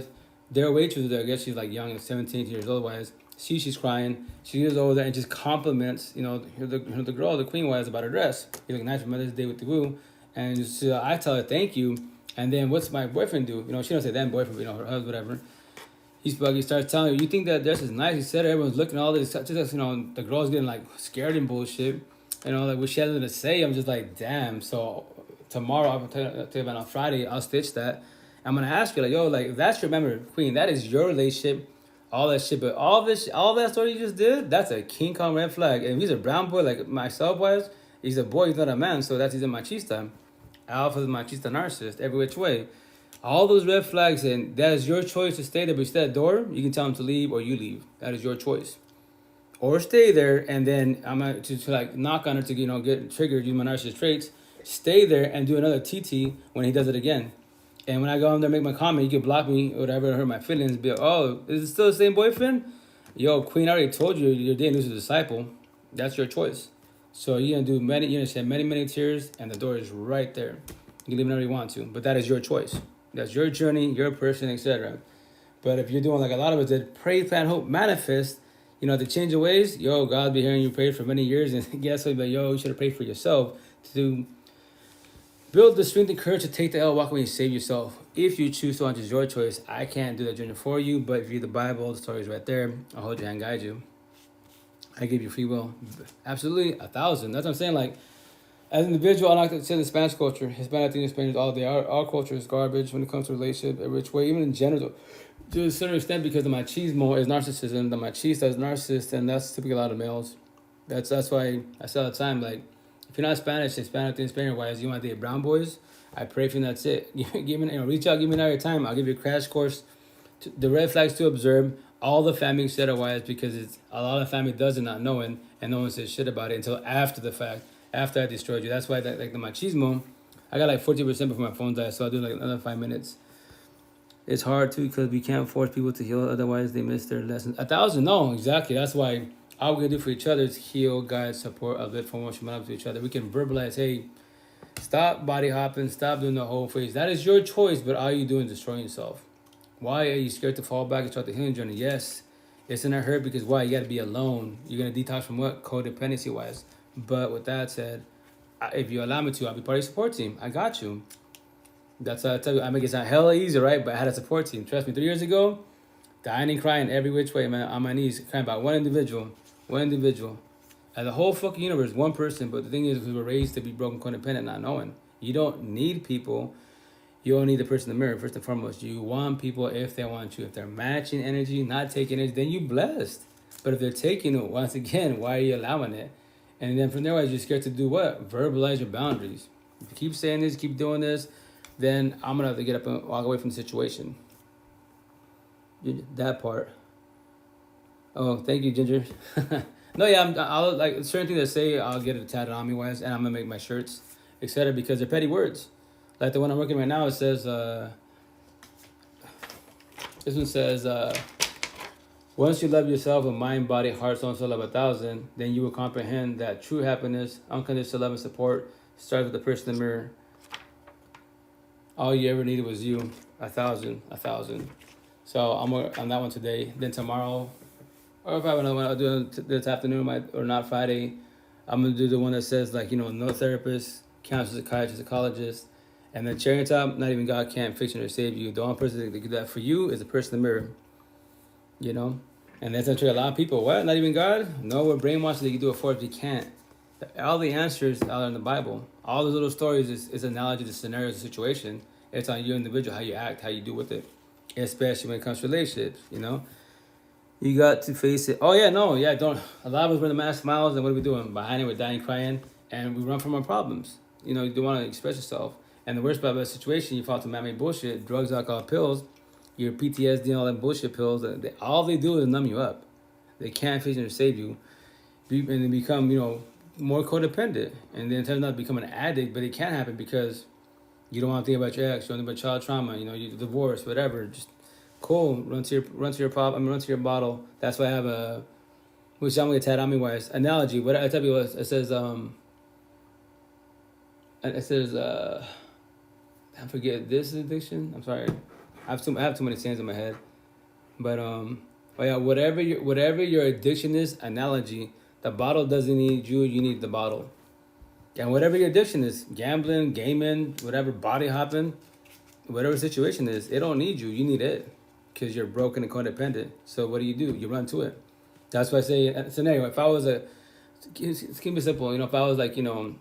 their waitress there, I guess she's like young, 17 years old, wise. She's crying. She goes over there and just compliments, the girl, the queen was about her dress. You look nice for Mother's Day with the woo. And so I tell her thank you. And then what's my boyfriend do? She don't say that boyfriend, but her husband, whatever. He starts telling her, you think that dress is nice? He said everyone's looking at all this. Just the girl's getting like scared and bullshit. Like what she has to say. I'm just like, damn. So tomorrow, I'll tell you about on Friday, I'll stitch that. I'm gonna ask you, like, yo, like, if that's your member, queen, that is your relationship. All that shit, but all that story you just did, that's a King Kong red flag. And if he's a brown boy like myself was, he's a boy, he's not a man, so that's he's a machista. Alpha is a machista narcissist, every which way. All those red flags, and that is your choice to stay there, but stay at the door, you can tell him to leave or you leave. That is your choice. Or stay there, and then I'm going to like knock on her to get triggered, use my narcissist traits. Stay there and do another TT when he does it again. And when I go in there and make my comment, you can block me or whatever, hurt my feelings. Be like, oh, is it still the same boyfriend? Yo, queen, I already told you you're dating lose a disciple. That's your choice. So you're gonna shed many tears, and the door is right there. You can leave whenever you want to, but that is your choice. That's your journey, your person, etc. But if you're doing like a lot of us did, pray, plan, hope, manifest, to change your ways, yo, God be hearing you pray for many years, and guess what? But yo, you should have prayed for yourself to build the strength and courage to take the L, walk away, and save yourself. If you choose to, it's your choice. I can't do that journey for you, but if you read the Bible, the story is right there. I'll hold your hand, guide you. I give you free will. Absolutely, 1,000. That's what I'm saying. Like, as an individual, I like to say the Spanish culture. Hispanic thing, Spanish all day. Our culture is garbage when it comes to relationship, every which way, even in general. To a certain extent, because the machismo is narcissism, the machista is narcissist, and that's typically a lot of males. That's why I say all the time, like, If you're not Spanish, Hispanic, then Spanish wise, you want to date brown boys, I pray for you, and that's it. Give me, reach out, give me another time. I'll give you a crash course. The red flags to observe, all the family set wise, because it's a lot of family does it not knowing, and no one says shit about it until after the fact, after I destroyed you. That's why, like the machismo, I got like 40% before my phone died, so I'll do like another 5 minutes. It's hard too because we can't force people to heal, otherwise they miss their lessons. 1,000, no, exactly. That's why all we can do for each other is heal, guide, support, uplift, promotion, up to each other. We can verbalize, hey, stop body hopping, stop doing the whole face. That is your choice, but all you doing is destroying yourself. Why are you scared to fall back and start the healing journey? Yes, it's gonna hurt because why? You gotta be alone. You're gonna detox from what? Codependency wise. But with that said, if you allow me to, I'll be part of your support team. I got you. That's what I tell you. I make it sound hella easy, right? But I had a support team. Trust me, 3 years ago, dying and crying every which way, man, on my knees, crying about one individual. And the whole fucking universe, one person. But the thing is, we were raised to be broken, codependent, not knowing. You don't need people. You don't need the person in the mirror, first and foremost. You want people if they want you. If they're matching energy, not taking energy, then you blessed. But if they're taking it, once again, why are you allowing it? And then from there, you're scared to do what? Verbalize your boundaries. If you keep saying this, keep doing this, then I'm going to have to get up and walk away from the situation. That part. Oh, thank you, Ginger. No, yeah, I'll like certain things that say I'll get it tatted on me wise, and I'm going to make my shirts, etc. because they're petty words. Like the one I'm working right now, it says, this one says, once you love yourself with mind, body, heart, soul, and soul of 1,000, then you will comprehend that true happiness, unconditional love and support starts with the person in the mirror. All you ever needed was you. 1,000. So I'm on that one today. Then tomorrow, or if I have another one, I'll do it this afternoon, or not Friday. I'm going to do the one that says, like, no therapist, counselor, psychiatrist, psychologist. And then cherry on top, not even God can't fix you or save you. The only person that can do that for you is the person in the mirror. And that's actually a lot of people. What? Not even God? No, we're brainwashed that you can do it for us. We can't. All the answers are in the Bible. All those little stories is analogy to scenarios, the situation. It's on you individual, how you act, how you do with it. Especially when it comes to relationships, You got to face it. Oh, yeah, no, yeah, don't. A lot of us wear the mask smiles, and what are we doing? Behind it, we're dying, crying, and we run from our problems. You don't want to express yourself. And the worst part about the situation, you fall to man-made bullshit, drugs, alcohol, pills, your PTSD, all that bullshit pills. All they do is numb you up. They can't fix you or save you. And they become, more codependent. And then it turns out to become an addict, but it can't happen because you don't want to think about your ex, you don't think about child trauma, you divorce, whatever. Just cool. Run to your bottle. That's why I have which I'm gonna tat on me wise analogy. What I tell you was, it says I forget this addiction. I'm sorry, I have too many sayings in my head. But but yeah, whatever your addiction is, analogy. The bottle doesn't need you. You need the bottle. And whatever your addiction is, gambling, gaming, whatever, body hopping, whatever situation is, it don't need you. You need it because you're broken and codependent. So what do? You run to it. That's why I say scenario. If I was keep it simple. If I was like an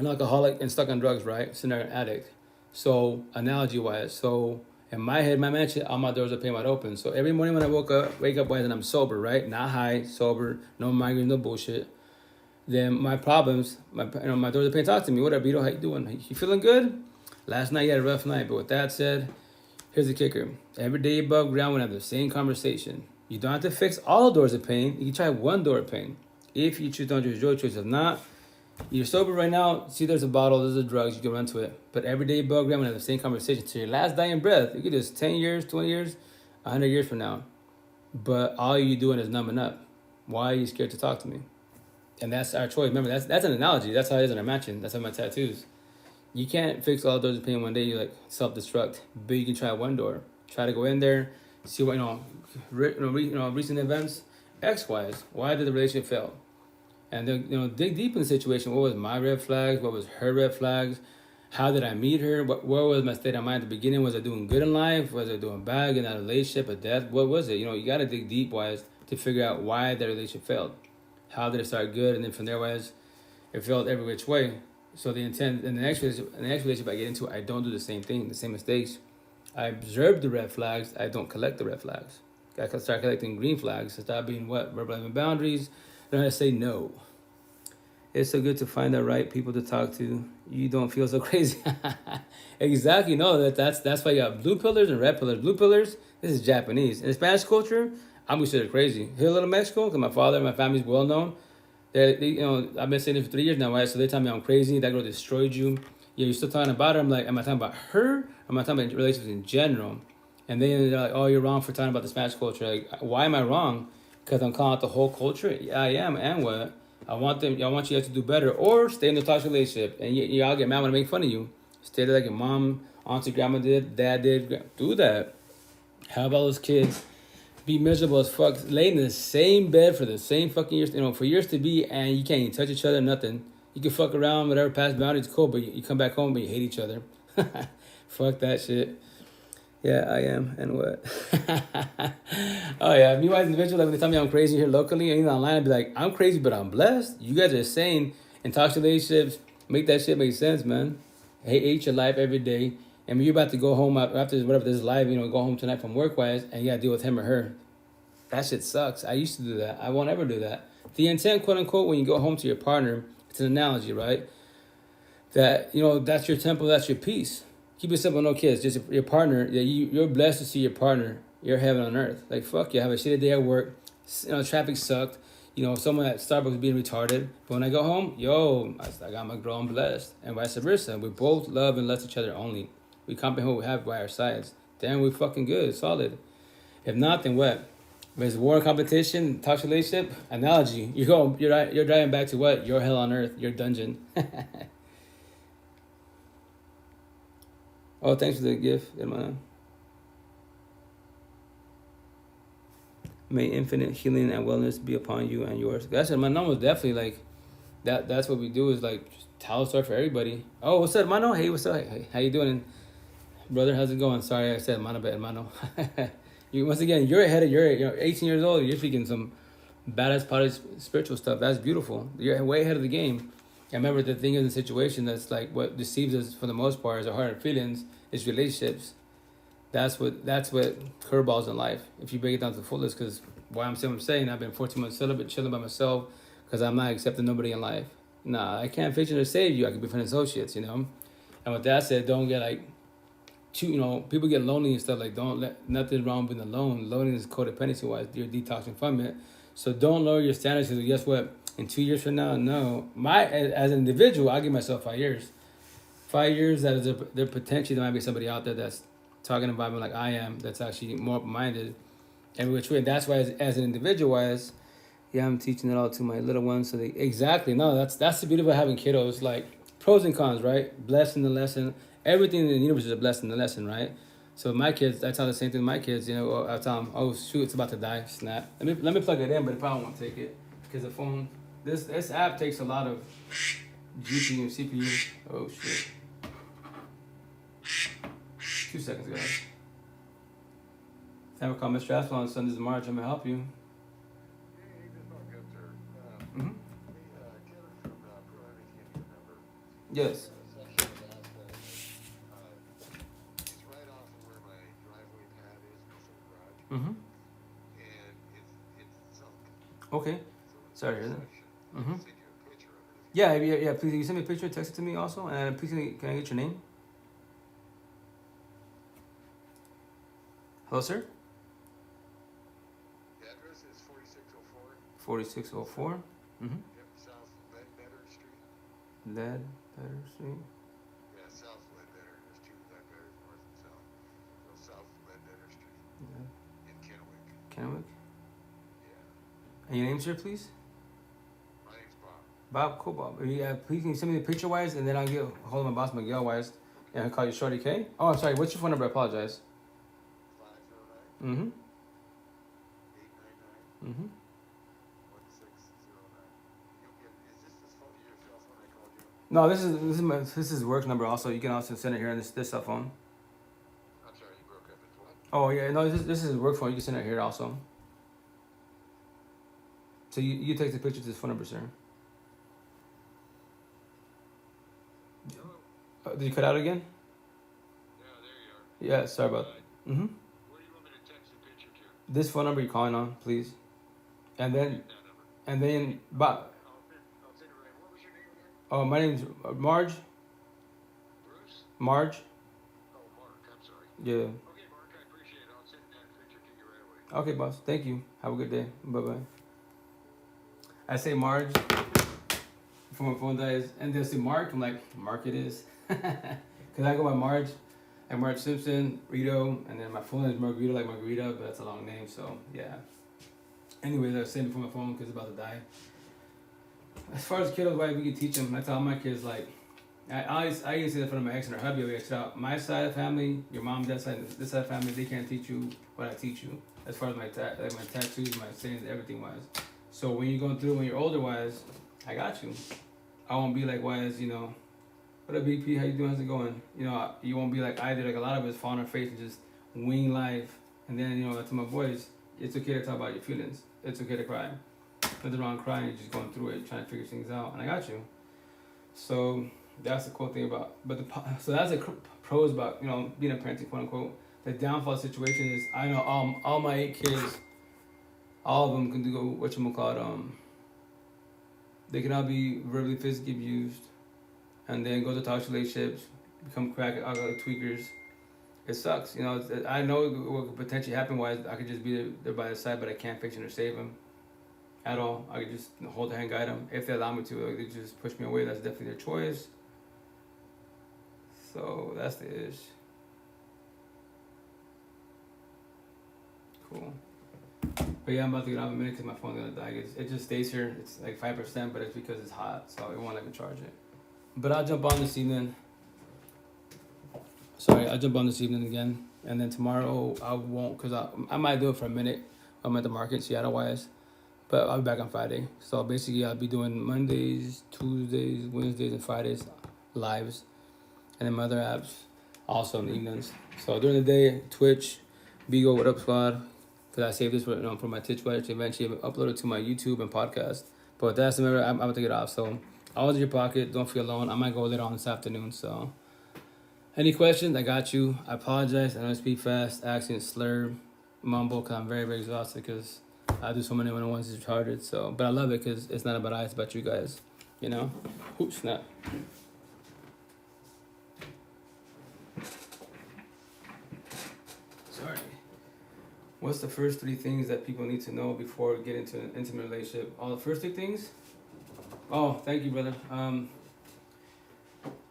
alcoholic and stuck on drugs, right? Scenario addict. So analogy wise, so in my head, my mansion, all my doors are wide open. So every morning when I wake up and I'm sober, right? Not high, sober, no migraine, no bullshit. Then my problems, my doors are paying, talk to me, whatever, how you doing? You feeling good? Last night you had a rough night, but with that said, here's the kicker. Every day above ground, we have the same conversation. You don't have to fix all doors of pain. You can try one door of pain. If you choose to use your choice. If not, you're sober right now, see there's a bottle, there's a drugs, you can run to it. But every day above ground, we have the same conversation to your last dying breath. You could do this 10 years, 20 years, 100 years from now. But all you're doing is numbing up. Why are you scared to talk to me? And that's our choice. Remember, that's an analogy. That's how it is in our matching. That's how my tattoos. You can't fix all doors of pain one day. You self-destruct. But you can try one door. Try to go in there, see what recent events, X-wise. Why did the relationship fail? And then dig deep in the situation. What was my red flags? What was her red flags? How did I meet her? What was my state of mind at the beginning? Was I doing good in life? Was I doing bad in that relationship? A death? What was it? You got to dig deep wise to figure out why that relationship failed. How did it start good? And then from there wise, it failed every which way. So the intent in the next relationship I get into, I don't do the same thing, the same mistakes. I observe the red flags. I don't collect the red flags. I can start collecting green flags. Stop being verbalizing boundaries. Learn how to say no. It's so good to find the right people to talk to. You don't feel so crazy. Exactly. No, that's why you got blue pillars and red pillars. Blue pillars, this is Japanese. In Spanish culture, I'm considered crazy. Here in Little Mexico, because my father and my family's well known. I've been saying this for 3 years now, right? So they tell me I'm crazy. That girl destroyed you. Yeah, you're still talking about her. I'm like, am I talking about her? Or am I talking about relationships in general? And then they're like, oh, you're wrong for talking about the Spanish culture. Like, why am I wrong? Because I'm calling out the whole culture. Yeah, I am. And what? I want you guys to do better, or stay in the toxic relationship, and y'all get mad when I make fun of you. Stay there like your mom, auntie, grandma did, dad did. Do that. How about those kids be miserable as fuck, lay in the same bed for the same fucking years, for years to be, and you can't even touch each other, nothing. You can fuck around, whatever, past boundaries, cool, but you come back home, but you hate each other. Fuck that shit. Yeah, I am. And what? Oh, yeah. Me, as an individual, like when they tell me I'm crazy here locally, and even online, I'd be like, I'm crazy, but I'm blessed. You guys are sane. In toxic relationships, make that shit make sense, man. Hate your life every day. And when you're about to go home after whatever this live, go home tonight from work-wise, and you got to deal with him or her. That shit sucks. I used to do that. I won't ever do that. The intent, quote unquote, when you go home to your partner, it's an analogy, right? That, that's your temple, that's your peace. Keep it simple, no kids. Just your partner. Yeah, you're blessed to see your partner. You're heaven on earth. Like, fuck you. Have a shitty day at work. Traffic sucked. Someone at Starbucks being retarded. But when I go home, I got my girl, I'm blessed. And vice versa. We both love and love each other only. We comprehend what we have by our sides. Then we fucking good, solid. If not, then what? If it's war competition, toxic relationship, analogy. You're driving back to what? Your hell on earth, your dungeon. Oh, thanks for the gift, hermano. May infinite healing and wellness be upon you and yours. That's it. My mom was definitely like that. That's what we do is like just tell a story for everybody. Oh, what's up, hermano? Hey, what's up? Hey, how you doing, brother? How's it going? Sorry, I said hermano, but hermano. Once again, you're ahead of you're 18 years old. You're speaking some badass, polished spiritual stuff. That's beautiful. You're way ahead of the game. I remember the thing is the situation that's like what deceives us for the most part is our heart and feelings is relationships. That's what curveballs in life. If you break it down to the fullest, because why I'm saying I've been 14 months celibate, chilling by myself, because I'm not accepting nobody in life. Nah, I can't fix you to save you. I could be friend associates, And with that said, don't get like too, people get lonely and stuff. Like don't let nothing wrong with being alone. Loneliness is codependency wise. You're detoxing from it. So don't lower your standards. Because guess what? In 2 years from now, no. As an individual, I'll give myself 5 years. 5 years, that is there potentially there might be somebody out there that's talking about me like I am, that's actually more open-minded. And which way, that's why as an individual, I'm teaching it all to my little ones. So exactly, no, that's the beauty about having kiddos. Like pros and cons, right? Blessing and lesson. Everything in the universe is a blessing and lesson, right? So my kids, I tell the same thing to my kids. I tell them, oh shoot, it's about to die. Snap. Let me plug it in, but it probably won't take it because the phone. This app takes a lot of GPU and CPU. Oh shit. 2 seconds, guys. Time to call Mr. Asphalt on Sundays in March. I'm gonna help you. Yes. Mm-hmm. Okay. Sorry to hear that. Mm-hmm. Yeah, please, can you send me a picture, text it to me also, and please, can I get your name? Hello, sir? The address is 4604. 4604? Mm-hmm. Yep, South Ledbetter Street. Ledbetter Street? Yeah, South Ledbetter. There's two Ledbetters, north and south. So South Ledbetter Street. Yeah. In Kennewick. Kennewick? Yeah. And your name, sir, please? My name's Bob. Bob, cool, Bob. Yeah, please can you send me the picture-wise, and then I'll get hold of my boss, Miguel-wise, and I'll call you Shorty K. Oh, I'm sorry, what's your phone number? I apologize. 509. Mm-hmm. 899. Mm-hmm. 1609. Is this your cell phone I called you? No, this is work number also. You can also send it here on this cell phone. I'm sorry, you broke up. It's what? Oh yeah, no, this is work phone. You can send it here also. So you take the picture to this phone number, sir. Hello? Did you cut out again? Yeah, there you are. Yeah, sorry about that. Mm-hmm. Where do you want me to text the picture to? This phone number you're calling on, please. And then, That number. Bob. I'll send it right. What was your Oh, my name's Marge. Bruce? Marge. Oh, Mark. I'm sorry. Yeah. Okay, Mark. I appreciate it. I'll send that picture to you right away. Okay, boss. Thank you. Have a good day. Bye bye. I say Marge before my phone dies, and they'll say Mark. I'm like, Mark it is. Because I go by Marge, and Marge Simpson, Rito, and then my phone is Margarita, like Margarita, but that's a long name, so yeah. Anyways, I was saying before my phone because it's about to die. As far as kiddos, why we can teach them. I tell my kids, like, I used to say that in front of my ex and her hubby. I said, my side of the family, your mom, that side, this side of the family, they can't teach you what I teach you. As far as my my tattoos, my sayings, everything wise. So when you're going through, when you're older wise, I got you. I won't be like wise, you know. What up, BP? How you doing? How's it going? You know, you won't be like I did. Like a lot of us fall on our face and just wing life. And then, you know, to my boys, it's okay to talk about your feelings. It's okay to cry. Nothing wrong crying. You're just going through it, trying to figure things out. And I got you. So that's the cool thing about. So that's the pros about, you know, being a parent, quote unquote. The downfall situation is I know all my 8 kids, all of them can do whatchamacallit, they can all be verbally, physically abused, and then go to toxic relationships, become crack alcoholic tweakers. It sucks, you know. I know what could potentially happen. Why I could just be there by their side, but I can't fix it or save them at all. I could just hold their hand, guide them if they allow me to. Like, they just push me away. That's definitely their choice. So that's the ish. Cool. But yeah, I'm about to get off in a minute because my phone's gonna die. It just stays here. It's like 5%, but it's because it's hot, so it won't let me charge it. But I'll jump on this evening. Sorry, I'll jump on this evening again, and then tomorrow I won't, cause I might do it for a minute. I'm at the market, Seattle wise, but I'll be back on Friday. So basically, I'll be doing Mondays, Tuesdays, Wednesdays, and Fridays lives, and then my other apps also in the evenings. So during the day, Twitch, Bigo, What Up Squad, because I saved this for my Twitch watch to eventually upload it to my YouTube and podcast. But that's the matter. I'm about to get off. So always in your pocket. Don't feel alone. I might go later on this afternoon. So any questions? I got you. I apologize. I don't speak fast, accent, slur, mumble, because I'm very, very exhausted because I do so many one-on-ones. It's retarded. So, but I love it because it's not about us, it's about you guys. You know? Oops, snap. Sorry. What's the first 3 things that people need to know before getting into an intimate relationship? All the first 3 things? Oh, thank you, brother.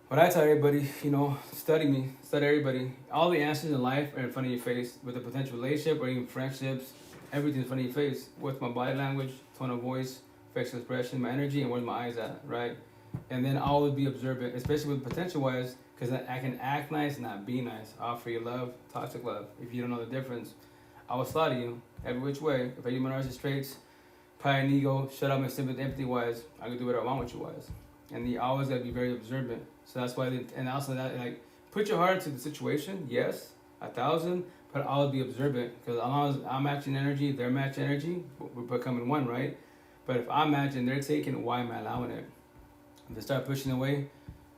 What I tell everybody, you know, study me, study everybody. All the answers in life are in front of your face, with a potential relationship or even friendships. Everything's in front of your face. What's my body language, tone of voice, facial expression, my energy, and where's my eyes at, right? And then always be observant, especially with potential wise, because I can act nice and not be nice. Offer you love, toxic love. If you don't know the difference, I will slaughter you every which way. If I use my narcissist traits, pride and ego, shut up and sympathy, empathy wise, I can do whatever I want with you wise. And you always gotta be very observant. So that's why, and also that, like, put your heart into the situation, yes, 1,000, but always be observant. Because as long as I'm matching energy, they're matching energy, we're becoming one, right? But if I'm matching, they're taking, why am I allowing it? If they start pushing away,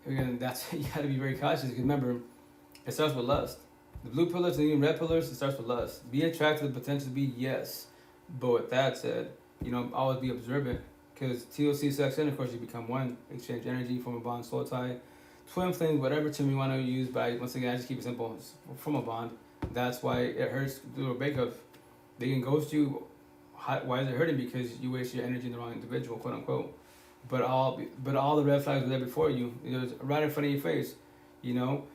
again, that's, you gotta be very cautious. Because remember, it starts with lust. The blue pillars and even red pillars, it starts with lust. Be attracted to the potential to be, yes. But with that said, you know, always be observant. Because TOC, sex, and of course you become one. Exchange energy, form a bond, soul tie, twin flame, whatever term you want to use. But once again, I just keep it simple. It's from a bond. That's why it hurts through a breakup. They can ghost you. Why is it hurting? Because you waste your energy in the wrong individual, quote unquote. But all the red flags were there before you. It was right in front of your face. You know.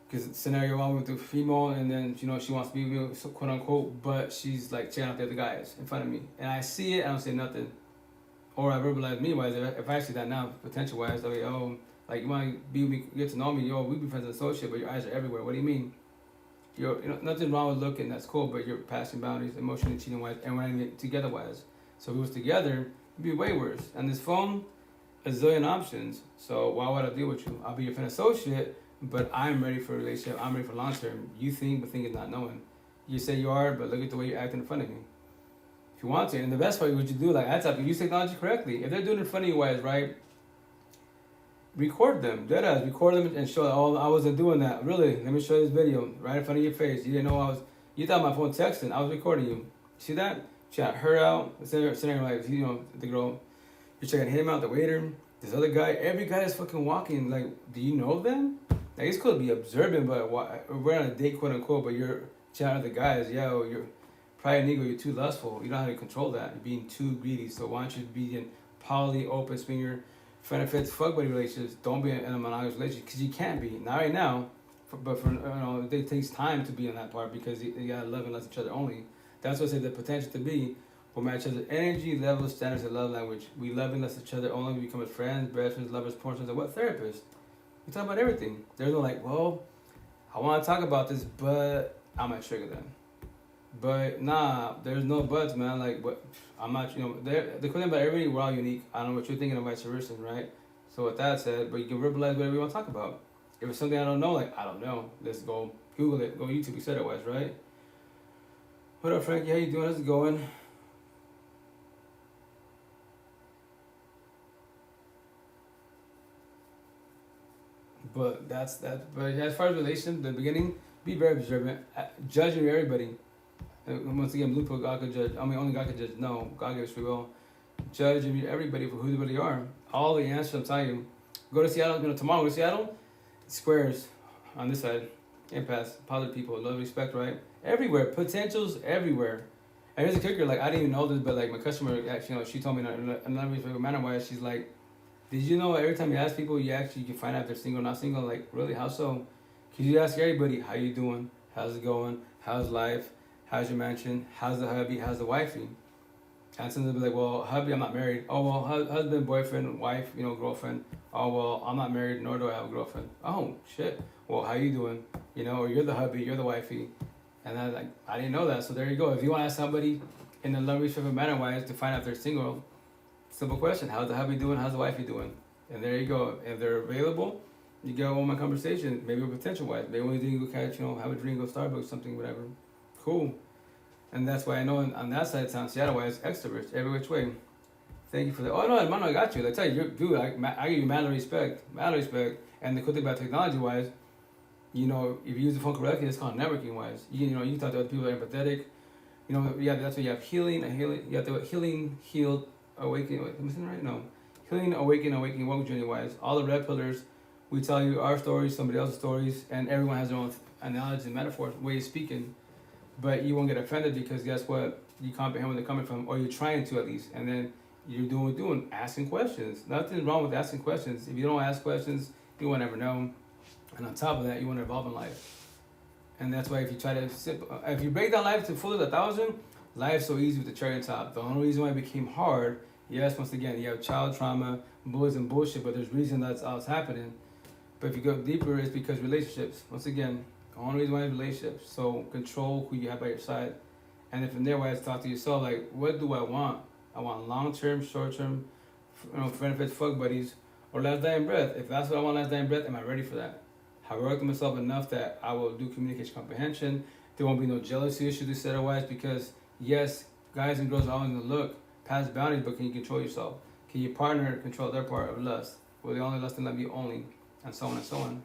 Because scenario 1 with the female, and then, you know, she wants to be with me, quote unquote, but she's like checking out the other guys in front of me. And I see it, I don't say nothing. Or I verbalize me wise. If I see that now, potential wise, like, oh, like, you want to be with me, get to know me, yo, we be friends and associate, but your eyes are everywhere. What do you mean? You know, nothing wrong with looking, that's cool, but you're passing boundaries, emotionally cheating wise, and we're going together wise. So if we was together, it'd be way worse. And this phone, a zillion options. So why would I deal with you? I'll be your friend associate, but I'm ready for a relationship. I'm ready for long term. You think, but think is not knowing. You say you are, but look at the way you're acting in front of me. If you want to, and the best part, what you do, like I tell you, use technology correctly. If they're doing it in front of you, wise, right? Record them, deadass. Record them and show. Oh, I wasn't doing that. Really? Let me show you this video right in front of your face. You didn't know I was. You thought my phone texting. I was recording you. See that? She got her out. Scenario like, you know, the girl. You're checking him out, the waiter, This other guy, every guy is fucking walking. Like, do you know them? Like, it's cool to be observant, but we're on a date, quote unquote. But you're chatting with the guys. Yo, you're pride and ego. You're too lustful. You don't have to control that. You're being too greedy. So why don't you be in poly, open, swinger, friend and fits, fuck buddy relationships? Don't be in a monogamous relationship because you can't be. Not right now. But for it takes time to be in that part because you gotta love and lust each other only. That's what I said the potential to be. We'll match each other's energy, level, standards, and love language. We love and lust each other only. We become as friends, best friends, lovers, portions, and what therapists? We talk about everything. There's no like, well, I want to talk about this, but I might trigger them. But nah, there's no buts, man. Like, but I'm not, the cool thing about everybody, we're all unique. I don't know what you're thinking of vice versa, right? So with that said, but you can verbalize whatever you want to talk about. If it's something I don't know, like, I don't know, let's go Google it, go YouTube, etc. Right? What up, Frankie? How you doing? How's it going? But that's that. But as far as relations, the beginning, be very observant, judging everybody. Once again, loophole, God could judge. I mean, only God could judge. No, God gives free will. Judge everybody for who they really are. All the answers, I'm telling you. Go to Seattle. Tomorrow, go to Seattle. Squares on this side. Impasse. Positive people. Love, respect, right? Everywhere. Potentials everywhere. And here's a kicker. Like, I didn't even know this, but like my customer actually, she told me another matter why she's like, did you know every time you ask people, you can find out if they're single or not single? Like, really? How so? Because you ask everybody, how you doing? How's it going? How's life? How's your mansion? How's the hubby? How's the wifey? And some they'll be like, well, hubby, I'm not married. Oh, well, husband, boyfriend, wife, girlfriend. Oh, well, I'm not married, nor do I have a girlfriend. Oh, shit. Well, how you doing? Or you're the hubby, you're the wifey. And I was like, I didn't know that. So there you go. If you want to ask somebody in a love relationship manner-wise to find out if they're single, simple question. How's the hubby doing? How's the wifey doing? And there you go. If they're available, you go on my conversation. Maybe a potential wife. Maybe when you go catch, have a drink, go Starbucks, something, whatever. Cool. And that's why I know on that side of town, Seattle-wise, extroverts, every which way. Thank you for that. Oh, no, hermano, I got you. I tell you, dude, I give you mad respect. And the cool thing about technology-wise, if you use the phone correctly, it's called networking-wise. You can talk to other people that are empathetic. That's why you have healing. You have the healed, awakening. Wait, am I saying right? No. Healing, awakening, woke journey-wise. All the red pillars, we tell you our stories, somebody else's stories, and everyone has their own analogies and metaphors, way of speaking. But you won't get offended because guess what? You comprehend where they're coming from, or you're trying to at least. And then you're doing, asking questions. Nothing wrong with asking questions. If you don't ask questions, you won't ever know. And on top of that, you want to evolve in life. And that's why if you break down life to full of 1,000, life's so easy with the cherry on top. The only reason why it became hard, yes, once again, you have child trauma, bullies and bullshit, but there's reason that's all happening. But if you go deeper, it's because relationships. Once again, the only reason why is relationships. So control who you have by your side. And if from there, why talk to yourself, like, what do I want? I want long-term, short-term, benefits, fuck buddies, or last dying breath. If that's what I want, last dying breath, am I ready for that? Have I worked on myself enough that I will do communication comprehension? There won't be no jealousy issues, etc. Because yes, guys and girls are always gonna look past boundaries, but can you control yourself? Can your partner control their part of lust? Will they only lust and love you only? And so on and so on.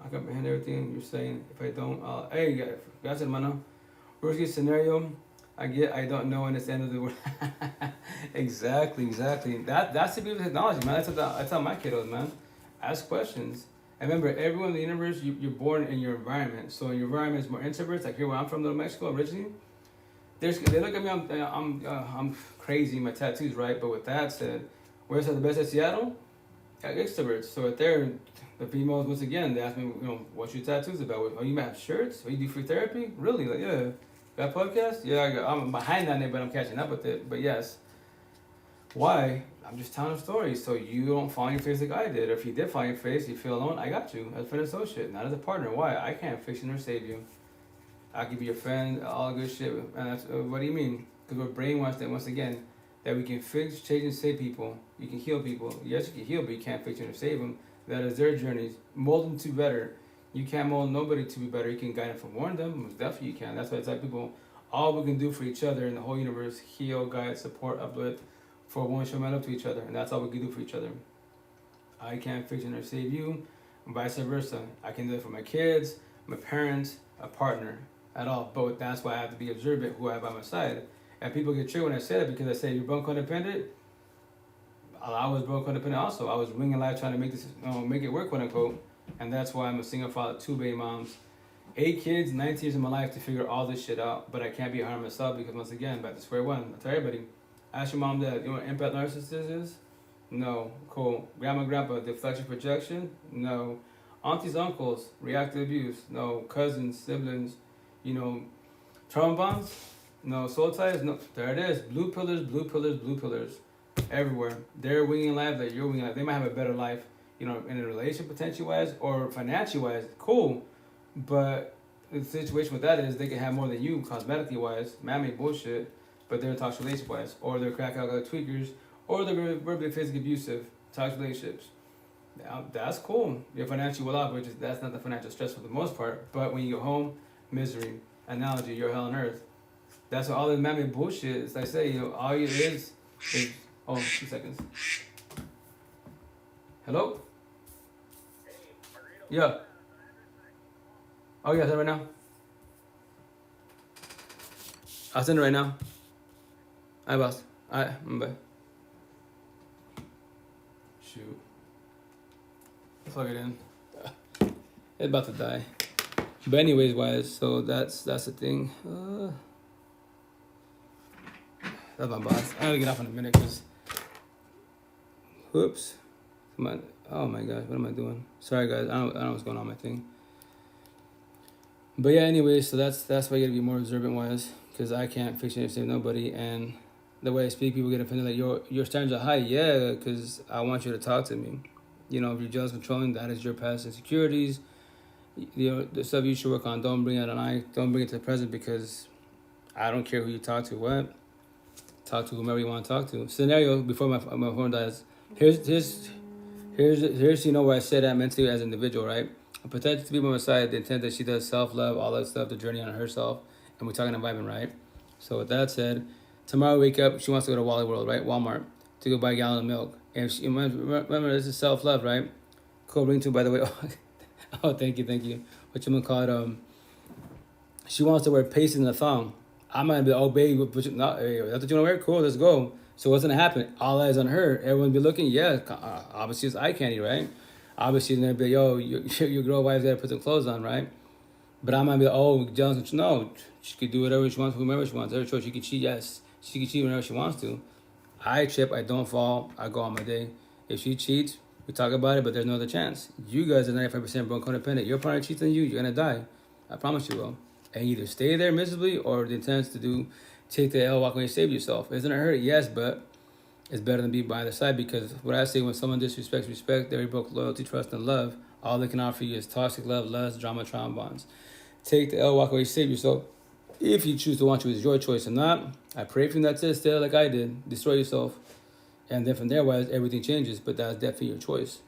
I comprehend everything you're saying. If I don't, hey, guys, hermano. Worst case scenario, I don't know, and it's the end of the world. Exactly. That's the beauty of technology, man. I tell my kiddos, man. Ask questions. And remember, everyone in the universe, you're born in your environment. So your environment is more introverts. Like here, where I'm from, Little Mexico, originally. They look at me. I'm crazy. My tattoos, right? But with that said, where's the best at Seattle? Extroverts. So right there, the females once again, they ask me, what's your tattoos about? Oh, you might have shirts? Oh, you do free therapy? Really? Like, yeah. Got a podcast? Yeah, I'm behind on it, but I'm catching up with it. But yes. Why? I'm just telling a story, so you don't fall on your face like I did. Or if you did fall on your face, you feel alone, I got you. As a friend associate, not as a partner. Why? I can't fix you nor save you. I could be your friend, all good shit. And that's, what do you mean? Because we're brainwashed that once again, that we can fix, change, and save people. You can heal people. Yes, you can heal, but you can't fix or save them. That is their journeys. Mold them to better. You can't mold nobody to be better. You can guide them from warn them. Most definitely you can. That's why it's like people, all we can do for each other in the whole universe, heal, guide, support, uplift, for one show man up to each other. And that's all we can do for each other. I can't fix or save you, and vice versa. I can do it for my kids, my parents, a partner, at all. But that's why I have to be observant who I have by my side. And people get triggered when I say that because I say you're bone codependent. I was broke codependent also. I was winging life trying to make this, make it work, quote unquote. And that's why I'm a single father, 2 baby moms, 8 kids, 19 years of my life to figure all this shit out. But I can't be hard on myself because once again, back to square one. I tell everybody, ask your mom, dad, you know what empath narcissist is? No. Cool. Grandma, grandpa, deflection projection? No. Aunties, uncles, reactive abuse? No. Cousins, siblings, trauma bonds? No. Soul ties? No. There it is. Blue pillars, blue pillars, blue pillars. Everywhere. They're winging life that you're winging life. They might have a better life, in a relationship potential wise or financially wise. Cool. But the situation with that is they can have more than you cosmetically wise, man-made bullshit, but they're toxic relationship wise, or they're crack alcoholic tweakers, or they're verbally physically abusive, toxic relationships. Now, that's cool. You're financially well off, that's not the financial stress for the most part. But when you go home, misery. Analogy, you're hell on earth. That's what all this man-made bullshit is. Like I say, all it is 2 seconds. Hello? Yeah. Oh, yeah, send it right now. I'll send it right now. Alright, boss. Alright, bye. Shoot. Plug it in. It's about to die. But anyways, wise, so that's the thing. That's my boss. I gotta get off in a minute because. Whoops. Come on. Oh my gosh, what am I doing? Sorry guys, I don't know what's going on with my thing. But yeah, anyways, so that's why you gotta be more observant wise, because I can't fix it save nobody. And the way I speak, people get offended like your standards are high. Yeah, because I want you to talk to me. If you're jealous, controlling, that is your past insecurities. The stuff you should work on. Don't bring it on. Don't bring it to the present because I don't care who you talk to. What? Talk to whomever you want to talk to. Scenario before my phone dies. Here's where I say that mentally as an individual, right? A potential to be by my side, the intent that she does self-love, all that stuff, the journey on herself, and we're talking about vibing, right? So with that said, tomorrow wake up, she wants to go to Wally World, right? Walmart, to go buy a gallon of milk. And she, remember, this is self-love, right? Cool, bring to, by the way. Oh, thank you. What you gonna call it? She wants to wear pasties in a thong. I might be, baby, hey, that's what you want to wear? Cool, let's go. So what's gonna happen? All eyes on her. Everyone be looking. Yeah, obviously it's eye candy, right? Obviously it's gonna be, your girl wife's gotta put some clothes on, right? But I might be, jealous. No, she could do whatever she wants, whomever she wants. Her choice. She can cheat. Yes, she can cheat whenever she wants to. I trip. I don't fall. I go on my day. If she cheats, we talk about it, but there's no other chance. You guys are 95% broke codependent. Your partner cheats on you, you're gonna die. I promise you will. And either stay there miserably or the intent to take the L, walk away, and save yourself. Isn't it hurt? Yes, but it's better than be by their side, because what I say, when someone disrespects respect, they revoke loyalty, trust, and love. All they can offer you is toxic love, lust, drama, trauma bonds. Take the L, walk away, save yourself. If you choose to want you, it's your choice or not. I pray for you that to stay like I did. Destroy yourself. And then from there, everything changes. But that's definitely your choice,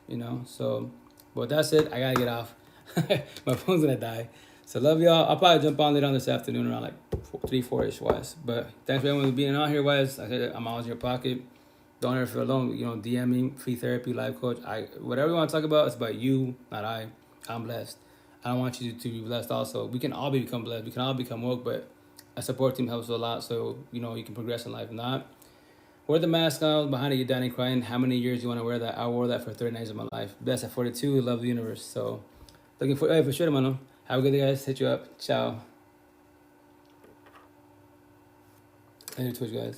So, but that's it. I got to get off. My phone's going to die. So love y'all. I'll probably jump on later on this afternoon around like 3-4ish wise. But thanks for everyone being on here wise. Like I said, I'm always in your pocket. Don't ever feel alone. DM me, free therapy, life coach. Whatever you want to talk about, it's about you, not I. I'm blessed. I don't want you to be blessed also. We can all become blessed. We can all become woke, but a support team helps a lot, so, you can progress in life. Not wear the mask on, behind it, you're dying crying. How many years you want to wear that? I wore that for 39 years of my life. Best at 42, love the universe. So, looking for sure, mano. Have a good day, guys. Hit you up. Ciao. Later, Twitch, guys.